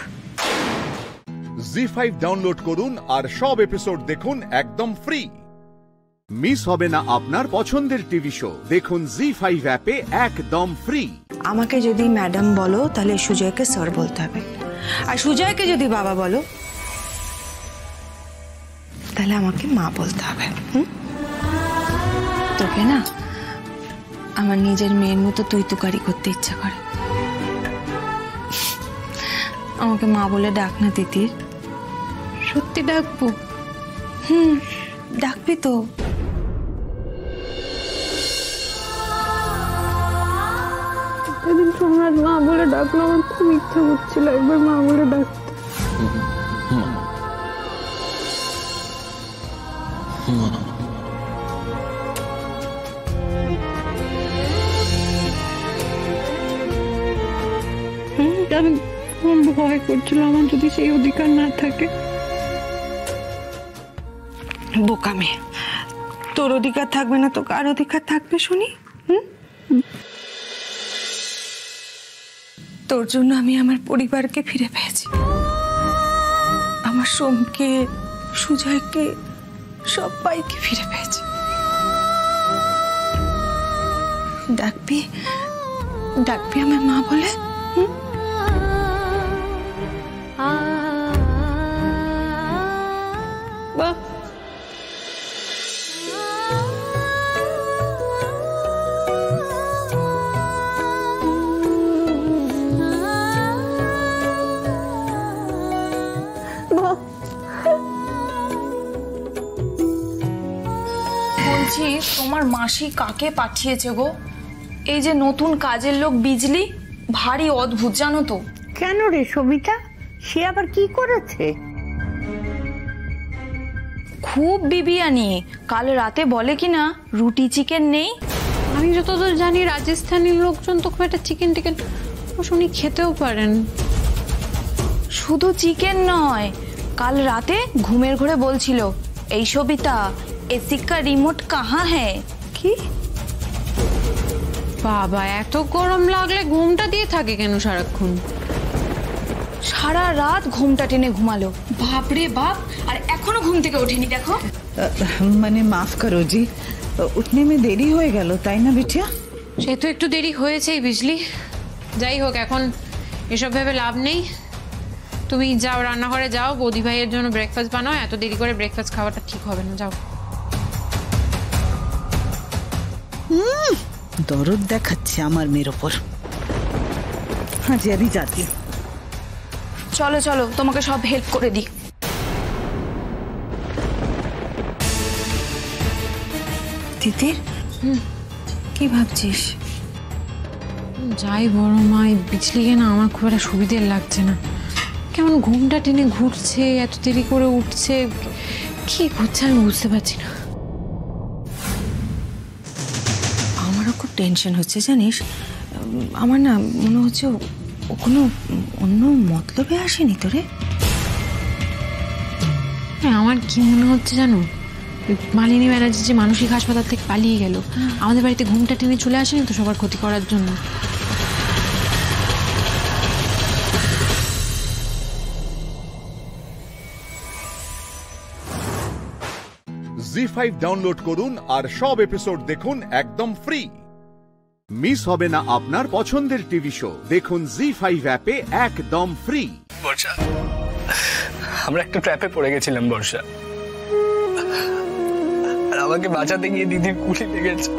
জি5 ডাউনলোড করুন আর সব এপিসোড দেখুন একদম ফ্রি। মিস হবে না আপনার পছন্দের টিভি শো, দেখুন জি5 অ্যাপে একদম ফ্রি। আমাকে যদি ম্যাডাম বলো তাহলে সুজয়কে স্যার বলতে হবে, আর সুজয়কে যদি বাবা বলো তাহলে আমাকে মা বলতে হবে। তোকে না আমার নিজের মেয়ের মতো তুই তুকারি করতে ইচ্ছা করে। আমাকে মা বলে ডাক না তিতির। সত্যি ডাকবো? ডাকবি তো? সেদিন সোমরাজ মা বলে ডাকলো, আমার খুব ইচ্ছা করছিল একবার মা বলে ডাকতে। আমি ভয় করছিল আমার যদি সেই অধিকার না থাকে। বোকা মেয়ে, তোর অধিকার থাকবে না তো কার অধিকার থাকবে শুনি? তোর জন্য আমি আমার পরিবারকে ফিরে পেয়েছি, আমার সোমকে, সুজয়কে, সবাইকে ফিরে পেয়েছি। ডাকবি আমার মা বলে? বাহ, বলছি তোমার মাসি কাকে পাঠিয়েছে গো? এই যে নতুন কাজের লোক বিজলি, ভারী অদ্ভুত জানো তো। কেন রে সবিতা, সে আবার কি করেছে? খুব বিবিয়ানি, কাল রাতে বলে কিনা রুটি চিকেন নেই। আমি যতদূর জানি রাজস্থানী লোকজন তো খুব একটা চিকেন টিকেন শুনি খেতেও পারেন। শুধু চিকেন নয়, কাল রাতে ঘুমের ঘরে বলছিল, এই সবিতা এসি কা রিমোট কাহা হ্যায়। কি বাবা, এত গরম লাগলে ঘুমটা দিয়ে থাকে কেন সারাক্ষণ? সারা রাত ঘুমটা টেনে ঘুমালো, বাপরে বাপ, আর এখনো ঘুম থেকে ওঠেনি দেখো। মানে মাফ করো জি, উঠনে মে দেরি হয়ে গেল তাই না বিটিয়া? সে তো একটু দেরি হয়েছেই বিজলি। যাই হোক, এখন এসব ভেবে লাভ নেই। তুমি যাও, রান্নাঘরে যাও, বৌদি ভাইয়ের জন্য ব্রেকফাস্ট বানাও। এত দেরি করে ব্রেকফাস্ট খাওয়াটা ঠিক হবে না, যাও। দরদ দেখাচ্ছে আমার মেয়ের ওপর। হ্যাঁ আমি যাচ্ছি। চলো চলো, তোমাকে সব হেল্প করে দিই। তিতির, কি ভাবছিস? যাই বড় মা, বিজলিকে না আমার খুব একটা সুবিধের লাগছে না। কেমন ঘুমটা টেনে ঘুরছে, এত দেরি করে উঠছে, কি করছে আমি বুঝতে পারছি না। আমারও খুব টেনশন হচ্ছে জানিস। আমার না মনে হচ্ছে ও কোনো অন্য মতলবে আসেনি তোরে। হ্যাঁ, আমার কি মনে হচ্ছে জানো, মালিনী ব্যানার্জি যে মানসিক হাসপাতাল থেকে পালিয়ে গেল, আমাদের বাড়িতে ঘুমটা টেনে চলে আসেনি তো সবার ক্ষতি করার জন্য। জি5 ডাউনলোড করুন আর সব এপিসোড দেখুন একদম ফ্রি। মিস হবে না আপনার পছন্দের টিভি শো, দেখুন জি5 অ্যাপে একদম ফ্রি। বর্ষা, আমরা একটা ট্র্যাপে পড়ে গেছিলাম বর্ষা, আর আমাকে বাঁচাতে গিয়ে দিদির গুলি লেগেছে।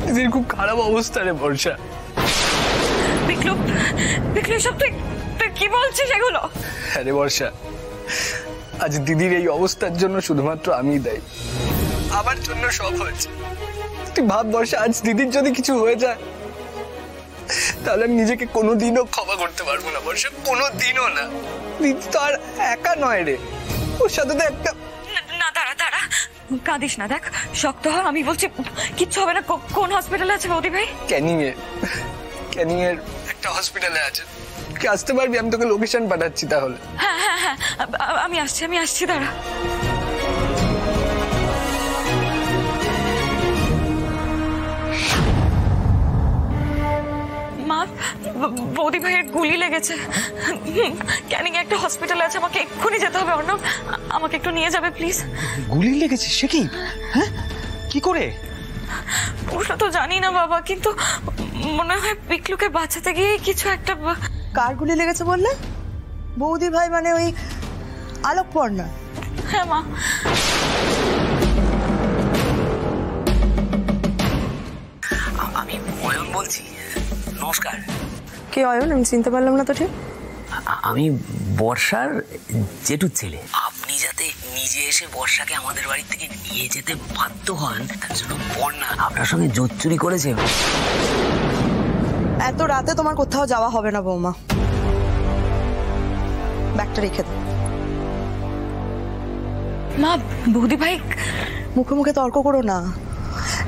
দিদির খুব খারাপ অবস্থা রে বর্ষা। বিক্লু, বিক্লু, সব তুই কি বলছিস এগুলো? হ্যাঁ রে বর্ষা, আজ দিদির এই অবস্থার জন্য শুধুমাত্র আমি দায়ী। আমার জন্য সব হয়েছে। তুই ভাব বর্ষা, আজ দিদির যদি কিছু হয়ে যায় তাহলে আমি নিজেকে কোনোদিনও ক্ষমা করতে পারবো না বর্ষা, কোনোদিনও না। দিদি তো আর একা নয় রে, ওর সাথে তো একটা। না দাঁড়া দাঁড়া, কাঁদিস না, দেখ শক্ত হ, আমি বলছি কিচ্ছু হবে না। কোন হসপিটালে আছে বৌদি ভাই? ক্যানিং এর একটা হসপিটালে আছে। তুই আসতে পারবি? আমি তোকে লোকেশন পাঠাচ্ছি তাহলে। হ্যাঁ হ্যাঁ হ্যাঁ, আমি আসছি দাঁড়া। মা, বৌদি ভাইয়ের গুলি লেগেছে, ক্যানিং একটা হসপিটালে আছে, আমাকে এক্ষুনি যেতে হবে। অর্ণব, আমাকে একটু নিয়ে যাবে প্লিজ? গুলি লেগেছে? সে কি? হ্যাঁ, কি করে? ওটা তো জানি না বাবা, কিন্তু মনে হয় বিক্লুকে বাঁচাতে গিয়ে কিছু একটা। কার গুলি লেগেছে বললে? বৌদি ভাই মানে ওই আলোকপর্ণা? হ্যাঁ মা। আমি অয়ন বলছি। নমস্কার। কে অয়ন? আমি চিনতে পারলাম না তো ঠিক। আমি বর্ষার জেঠুর ছেলে। আপনি যাতে নিজে এসে বর্ষাকে আমাদের বাড়ি থেকে নিয়ে যেতে বাধ্য হন, তার জন্য বন্যা আপনার সঙ্গে জোর চুরি করেছে। এত রাতে তোমার কোথাও যাওয়া হবে না বৌমা, ব্যাগটা রেখে দাও। মা, বৌদি ভাই। মুখে মুখে তর্ক করো না,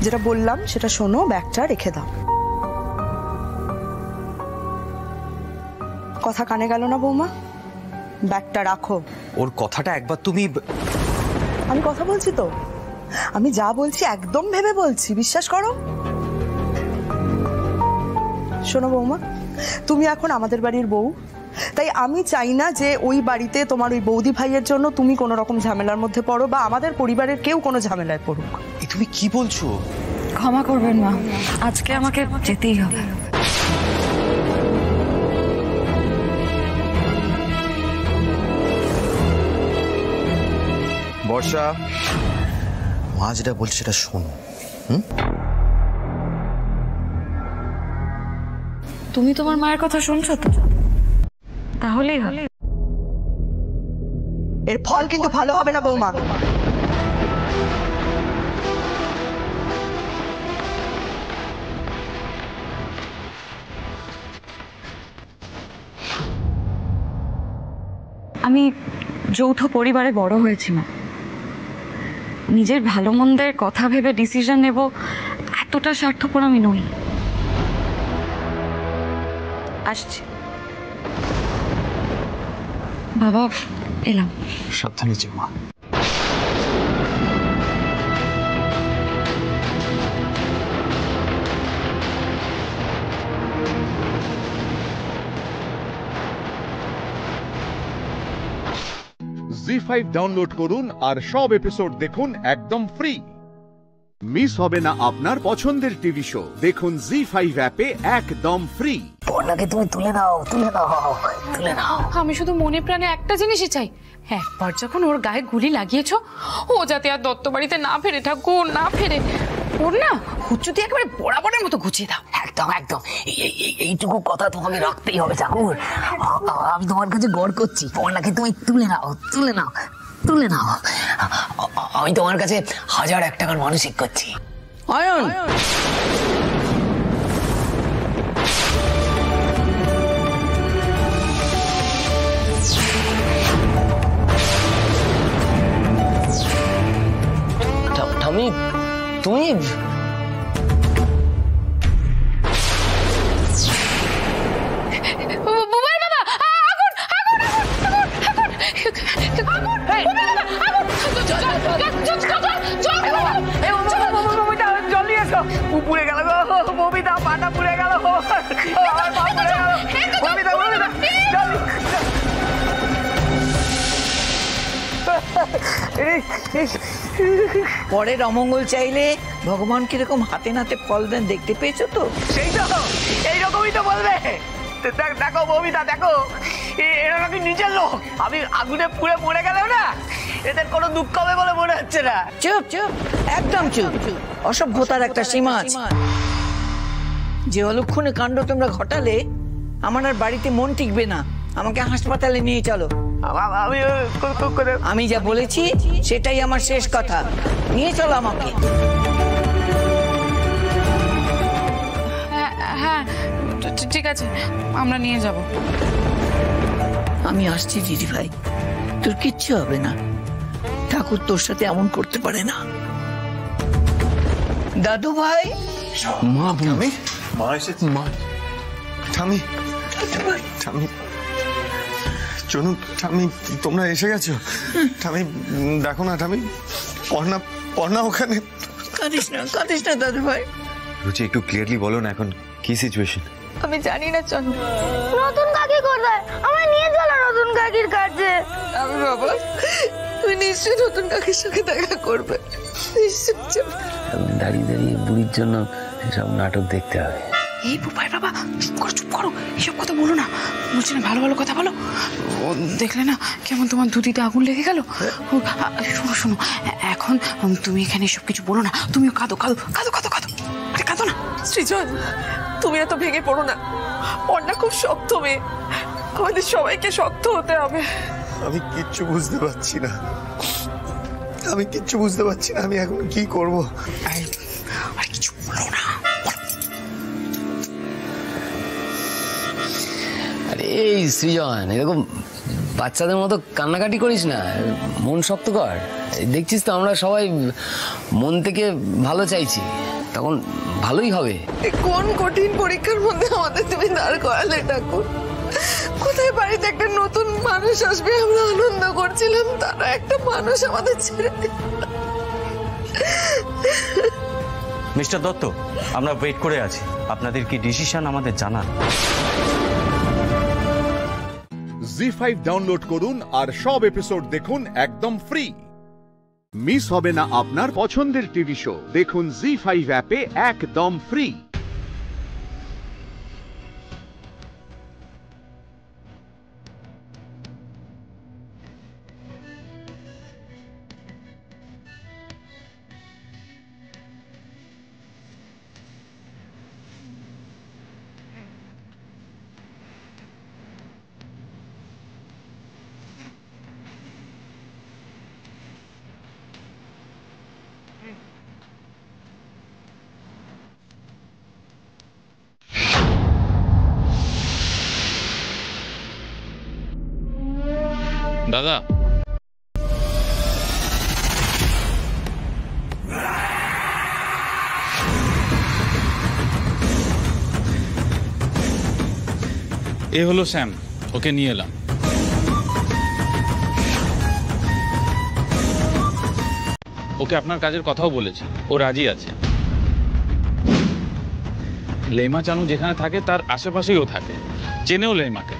যেটা বললাম সেটা শোনো, ব্যাগটা রেখে দাও। কথা কানে গেল না বৌমা? ব্যাগটা রাখো। ওর কথাটা একবার তুমি। আমি কথা বলছি তো, আমি যা বলছি একদম ভেবে বলছি, বিশ্বাস করো। শোনো বৌমা, তুমি এখন আমাদের বাড়ির বউ, তাই আমি চাই না যে ওই বাড়িতে তোমার ওই বৌদি ভাইয়ের জন্য তুমি কোনো রকম ঝামেলার মধ্যে পড়ো, বা আমাদের পরিবারের কেউ কোনো ঝামেলায় পড়ুক। তুমি কি বলছো? ক্ষমা করবেন মা, আজকে আমাকে যেতেই হবে। বর্ষা, মা যেটা বলছে সেটা শোনো। তুমি তোমার মায়ের কথা শুনছো তো? তাহলেই হলো। এর ফল কিন্তু ভালো হবে না বৌমা। আমি যৌথ পরিবারে বড় হয়েছি মা। নিজের ভালো মন্দের কথা ভেবে ডিসিশন নেব এতটা স্বার্থপর আমি নই। আসছি বাবা, এলাম। সাবধানে যেও মা। জি5 ডাউনলোড করুন আর সব এপিসোড দেখুন একদম ফ্রি। মিস হবে না আপনার পছন্দের টিভি শো। দেখুন জি5 অ্যাপে একদম ফ্রি। পর্ণাকে তুমি তুলে নাও, তুলে নাও, তুলে নাও। আমি শুধু মনে প্রাণে একটা জিনিসই চাই, একবার যখন ওর গায়ে গুলি লাগিয়েছো, ও যাতে আর দত্ত বাড়িতে না ফেরে, ঠাকুর না ফেরে। ওর না হুচ্চুতি একেবারে বরাবরের মতো গুছিয়ে দাও। একদম একদম, এইটুকু কথা তোমাকে রাখতেই হবে ঠাকুর। আমি তোমার কাছে গড় করছি, পর্ণাকে তুমি তুলে নাও, তুলে নাও, তুলে নাও। আমি তোমার কাছে 1001 টাকার মানসিক করছি। অয়ন, ঠামি, তুমি পুড়ে গেল গো ববিতা, পাটা পুড়ে গেল, ববিতা ববিতা পরের অমঙ্গল চাইলে ভগবান কিরকম হাতে নাতে ফল দেন দেখতে পেয়েছো তো? সেই তো এইরকমই তো বলবে। দেখো ববিতা, দেখো এরা নাকি নিজের লোক। আমি আগুনে পুড়ে মরে গেলেও না এদের কোনো দুঃখ হবে বলে মনে হচ্ছে না। চুপ চুপ, একদম চুপ। অসভ্যতার একটা সীমা আছে। যে অলক্ষণে কাণ্ড তোমরা ঘটালে আমার আর বাড়িতে মন টিকবে না। আমাকে হাসপাতালে নিয়ে চলো। আমি যা বলেছি সেটাই আমার শেষ কথা। নিয়ে চলো আমাকে। হ্যাঁ ঠিক আছে, আমরা নিয়ে যাব। আমি আসছি দিদি ভাই, তোর কিচ্ছু হবে না। ঠাকুর তোর সাথে এমন করতে পারে না। দাদু ভাই, মা, মা এসেছে। মা, ঠামি, ঠামি, চনু, ঠামি, তোমরা এসে গেছো? ঠামি দেখো না, ঠামি, পর্ণা ওখানে। কাঁদিস না দাদু ভাই। রুচি, একটু ক্লিয়ারলি বলো না এখন কি সিচুয়েশন? আমি জানি না চনু। নতুন কাকি কোথায়? আমার নিয়ে চলো নতুন কাকির কাছে। আমি বাবা, তুই নিশ্চয়ই নতুন কাকির সঙ্গে দেখা করবে। দাঁড়িয়ে দাঁড়িয়ে বুড়ির জন্য সব নাটক দেখতে হবে। এই বুবাই বাবা, চুপ করো, এসব কথা বলো না। বলছি না, ভালো ভালো কথা বলো। ও দেখলে না কেমন তোমার দুদিতে আগুন লেগে গেল। শোনো, এখন তুমি এখানে এসব কিছু বলো না। তুমিও কাঁদো। আরে কাঁদো না। সৃজন, তুমি এত ভেঙে পড়ো না। পর্ণা খুব শক্ত মেয়ে, আমাদের সবাইকে শক্ত হতে হবে। আমি কিচ্ছু বুঝতে পারছি না। আমি এখন কি করব? আর কিছু বলো না। আরে এই সৃজন, এরকম বাচ্চাদের মতো কান্নাকাটি করিস না, মন শক্ত কর। দেখছিস তো আমরা সবাই মন থেকে ভালো চাইছি, তখন ভালোই হবে। কোন কঠিন পরীক্ষার মধ্যে আমাদের তুমি দাঁড় করালে ঠাকুর। কোথায় বাড়িতে একটা নতুন মানুষ আসবে আমরা আনন্দ করছিলাম, তারা একটা মানুষ আমাদের ছেড়ে দিল। মিস্টার দত্ত, আমরা ওয়েট করে আছি। আপনাদের কি ডিসিশন আমাদের জানান। জি5 ডাউনলোড করুন আর সব এপিসোড দেখুন একদম ফ্রি। মিস হবে না আপনার পছন্দের টিভি শো। দেখুন জি5 অ্যাপে একদম ফ্রি। দাদা এ হলো স্যাম, ওকে নিয়ে এলাম। ওকে আপনার কাজের কথাও বলেছি, ও রাজি আছে। লেইমা চানু যেখানে থাকে তার আশেপাশেই ও থাকে, চেনেও লেইমাকে।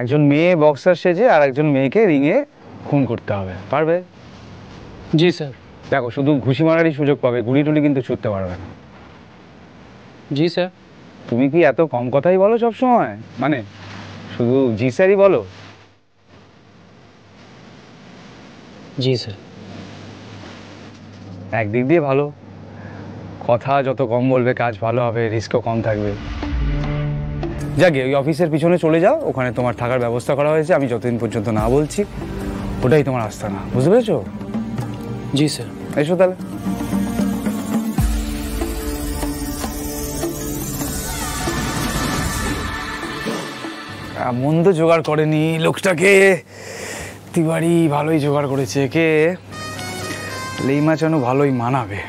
একজন মেয়ে বক্সার সেজে আর একজন মেয়েকে রিংয়ে খুন করতে হবে, পারবে? জি স্যার। দেখো, শুধু ঘুষি মারারই সুযোগ পাবে, গুলি টুলি কিন্তু ছুটতে পারবে না। জি স্যার। তুমি কি এত কম কথাই বলো সব সময়? মানে শুধু জি স্যারই বলো? জি স্যার। একদিক দিয়ে ভালো, কথা যত কম বলবে কাজ ভালো হবে, রিস্কও কম থাকবে। যাকে ওই অফিসের পিছনে চলে যাও, ওখানে তোমার থাকার ব্যবস্থা করা হয়েছে। আমি যতদিন পর্যন্ত না বলছি ওটাই তোমার আস্তানা, বুঝতে পেরেছো? জি স্যার। এসো তাহলে। মন্দ জোগাড় করেনি লোকটাকে, তিওয়ারি ভালোই জোগাড় করেছে। কে লেইমা চানু ভালোই মানাবে,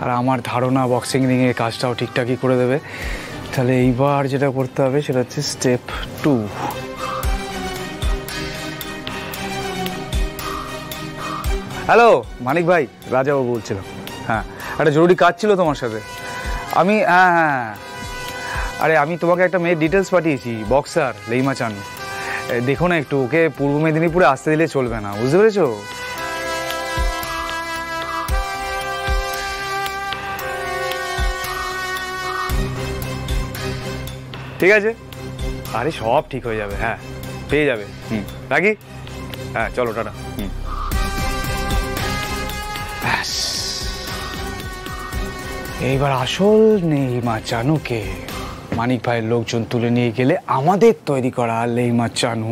আর আমার ধারণা বক্সিং রিংয়ে কাজটাও ঠিকঠাকই করে দেবে। তাহলে এইবার যেটা করতে হবে সেটা হচ্ছে স্টেপ 2। হ্যালো মানিক ভাই, রাজাবাবু বলছিলাম। হ্যাঁ, একটা জরুরি কাজ ছিল তোমার সাথে। আমি হ্যাঁ, আরে আমি তোমাকে একটা মেয়ের ডিটেলস পাঠিয়েছি, বক্সার লেইমা চানু। দেখো না একটু, ওকে পূর্ব মেদিনীপুরে আসতে দিলে চলবে না, বুঝতে পেরেছো? ঠিক আছে, আরে সব ঠিক হয়ে যাবে। হ্যাঁ, পেয়ে যাবে। রাখি। হ্যাঁ চলো, টাটা। ব্যাস, এইবার আসল লেইমা চানুকে মানিক ভাইয়ের লোকজন তুলে নিয়ে গেলে আমাদের তৈরি করা লেইমা চানু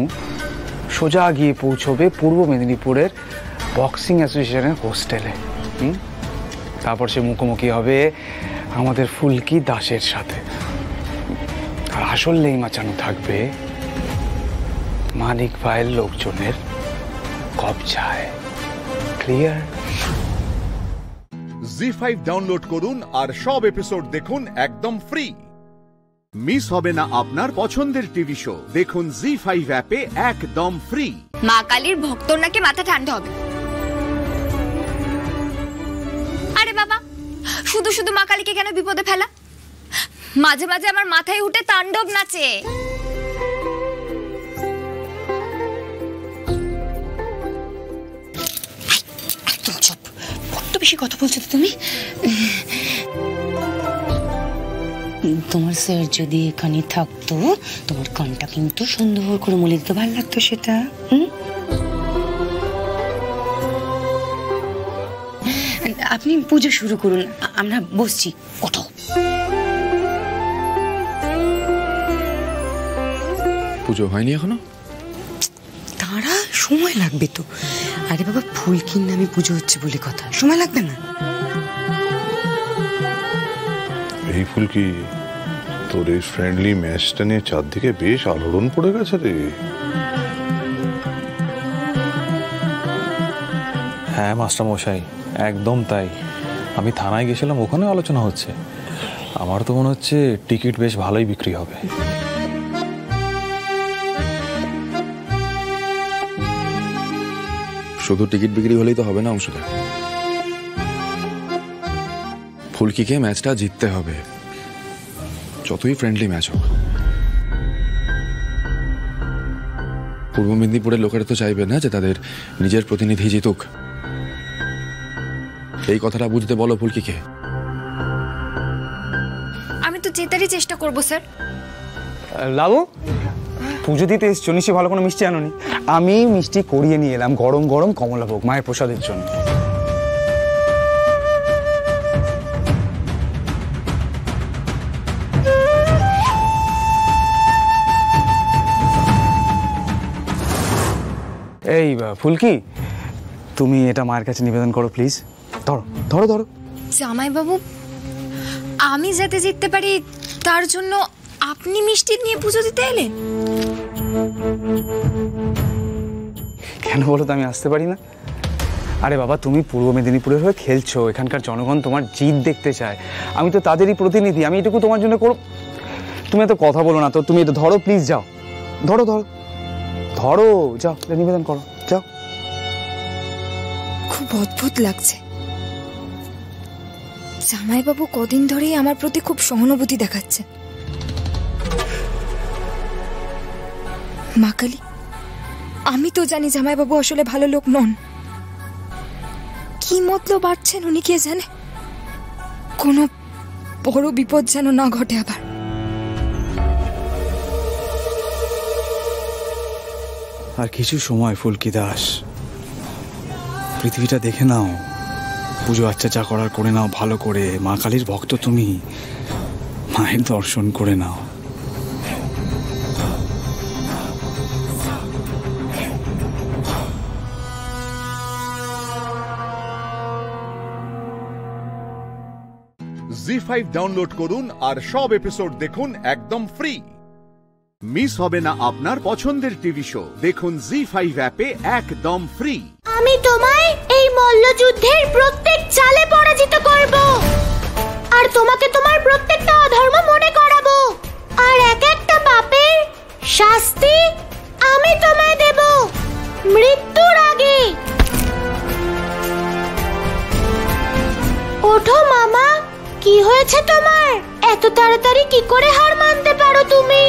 সোজা গিয়ে পৌঁছবে পূর্ব মেদিনীপুরের বক্সিং অ্যাসোসিয়েশনের হোস্টেলে। তারপর সে মুখোমুখি হবে আমাদের ফুলকি দাসের সাথে, আর আসল লেইমা চানু থাকবে মানিক ভাইয়ের লোকজনের কবজায়। ক্লিয়ার? জি5 ডাউনলোড করুন আর সব এপিসোড দেখুন একদম ফ্রি। মিস হবে না আপনার পছন্দের টিভি শো, দেখুন জি5 অ্যাপে একদম ফ্রি। মা কালীর ভক্তর নাকি মাথা ঠান্ডা হবে। আরে বাবা, শুধু শুধু মা কালীকে কেন বিপদে ফেলা? মাঝে মাঝে আমার মাথায় উঠে তাণ্ডব নাচে। বড্ড বেশি কথা বলছো তো তুমি। তোমার স্যার যদি এখানে থাকতো, তোমার কানটা কিন্তু সুন্দর করে মলে দিতে ভালো লাগতো সেটা। আপনি পুজো শুরু করুন, আমরা বসছি। ওঠো। পুজো হয়নি এখনো? তারা সময় লাগবে তো। আরে বাবা, ফুলকির নামে পুজো হচ্ছে বলে কথা, সময় লাগবে না? এই ফুলকি, তোর এই ফ্রেন্ডলি ম্যাচটা নিয়ে চারদিকে বেশ আলোড়ন পড়ে গেছে রে। হ্যাঁ মাস্টার মশাই, একদম তাই। আমি থানায় গেছিলাম, ওখানে আলোচনা হচ্ছে। আমার তো মনে হচ্ছে টিকিট বেশ ভালোই বিক্রি হবে। শুধু টিকিট বিক্রি হলেই তো হবে না অংশটা। ফুলকিকে ম্যাচটা জিততে হবে, যতই ফ্রেন্ডলি ম্যাচ হোক। পূর্ব মেদিনীপুরের লোকেরা তো চাইবে না যে তাদের নিজের প্রতিনিধি জিতুক। এই কথাটা বুঝতে বলো ফুলকিকে। আমি তো জেতারই চেষ্টা করব স্যার। লাবু, পুজো দিতে এসছো, নিশ্চয়ই ভালো কোনো মিষ্টি আনোনি? আমি মিষ্টি করিয়ে নিয়ে এলাম, গরম গরম কমলাভোগ, মায়ের প্রসাদের জন্য। এই ফুলকি, তুমি এটা মায়ের কাছে নিবেদন করো প্লিজ। ধরো ধরো ধরো। জামাইবাবু, আমি যাতে জিততে পারি তার জন্য আপনি মিষ্টি নিয়ে পুজো দিতে এলেন? কেন বলো তো আমি আসতে পারি না? আরে বাবা, তুমি পূর্ব মেদিনীপুরের হয়ে খেলছো, এখানকার জনগণ তোমার জিত দেখতে চায়, আমি তো তাদেরই প্রতিনিধি, আমি এটুকু তোমার জন্য করব। তুমি এত কথা বলো না তো, তুমি এটা ধরো প্লিজ, যাও ধরো ধরো ধরো, যাও নিবেদন করো, যাও। খুব অদ্ভুত লাগছে, জামাইবাবু কদিন ধরেই আমার প্রতি খুব সহানুভূতি দেখাচ্ছে। মা কালী, আমি তো জানি জামাইবাবু আসলে ভালো লোক নন, কি মতলব বাড়ছেন উনি কে জানে। কোনো বড় বিপদ যেন না ঘটে আবার। আর কিছু সময় ফুলকি দাস, পৃথিবীটা দেখে নাও, পুজো আচ্ছা যা করার করে নাও ভালো করে, মা কালীর ভক্ত তুমি, মায়ের দর্শন করে নাও। জি5 ডাউনলোড করুন আর সব এপিসোড দেখুন একদম ফ্রি। মিস হবে না আপনার পছন্দের টিভি শো, দেখুন জি5 অ্যাপে একদম ফ্রি। আমি তোমায় এই মল্লযুদ্ধের প্রত্যেক চালে পরাজিত করব, আর তোমাকে তোমার প্রত্যেকটা অধর্ম মনে করাবো, আর এক একটা পাপের শাস্তি আমি তোমায় দেব মৃত্যুর আগে। ওঠো মামা, কি হয়েছে তোমার? এত তাড়াতাড়ি কি করে হার মানতে পারো তুমি?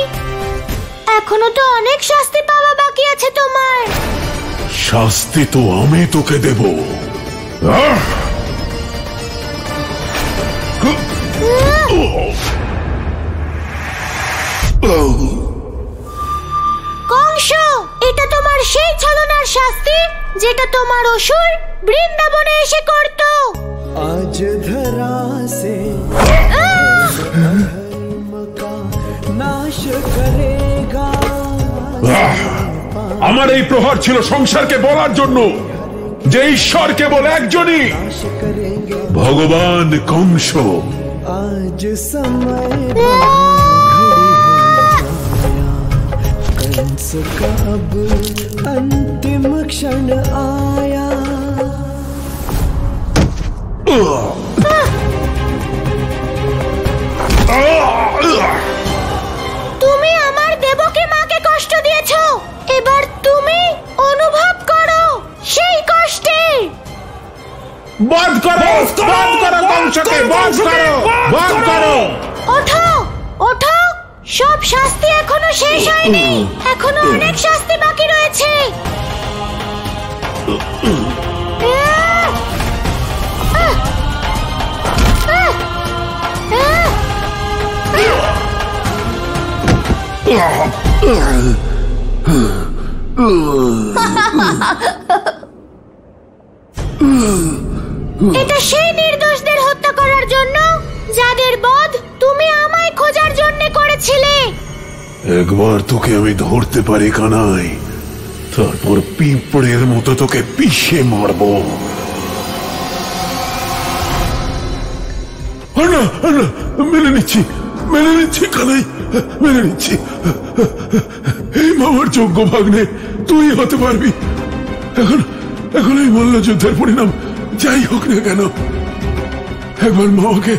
এখনো তো অনেক শাস্তি পাওয়া বাকি আছে তোমার। শাস্তি তো আমি তোকে দেব। কংস, এটা তোমার সেই ছলনার শাস্তি যেটা তোমার অসুর বৃন্দাবনে এসে করত। আজ ধরা সে নাশ করেগা। আমার এই প্রহার ছিল সংসারকে বলার জন্য যে ঈশ্বর কেবল একজনই, ভগবান কংস। আজ সময় कंस का अब अंतिम क्षण आया। তুমি আমার দেবকী মাকে কষ্ট দিয়েছো, এবার তুমি অনুভব করো সেই কষ্টে। বন্ধ করো, বন্ধ করো কংসকে, বন্ধ করো, বন্ধ করো। ওঠো ওঠো, সব শাস্তি এখনো শেষ হয়নি, এখনো অনেক শাস্তি বাকি রয়েছে। এটা সেই নির্দোষদের হত্যা করার জন্য যাদের বধ তুমি আমায় খোঁজার জন্য করেছিলে। একবার তোকে আমি ধরতে পারি কানাই, তারপর পিঁপড়ের মতো তোকে পিষে মারবো। না না, মেনে নিচ্ছি কানাই, মেনে নিচ্ছি। এই মামার যোগ্য ভাগ্নে তুই হতে পারবি। এখন এই মল্লযুদ্ধের পরিণাম যাই হোক না কেন, একবার মামাকে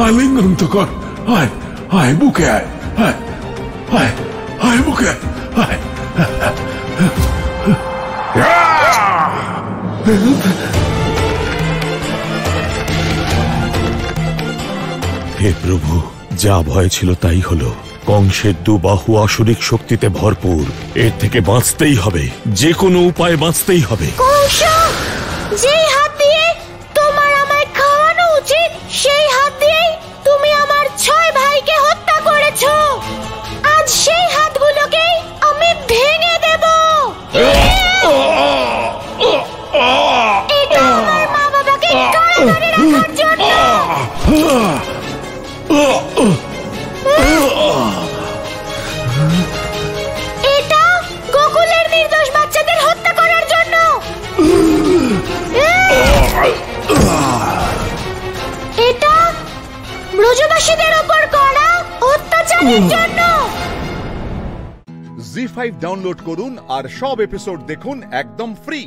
আলিঙ্গন তো কর। আয় আয় বুকে আয়, আয় আয় আয় বুকে আয়। হে প্রভু, যা ভয় ছিল তাই হলো। কংসের দুবাহু আসরিক শক্তিতে ভরপুর, এর থেকে বাঁচতেই হবে, যে কোনো উপায়ে বাঁচতেই হবে। কংস, যেই হাত দিয়ে তোমার আমায় খাওয়ানো উচিত সেই হাত দিয়েই তুমি আমার 6 ভাইকে হত্যা করেছো। আজ সেই হাতগুলোকেই আমি ভেঙে দেব। এটা আমার মা বাবাকে কারাগারে রাখার জন্য। এটা গোকুলের নির্দোষ বাচ্চাদের হত্যা করার জন্য। কিসের জন্য? জি5 ডাউনলোড করুন আর সব এপিসোড দেখুন একদম ফ্রি।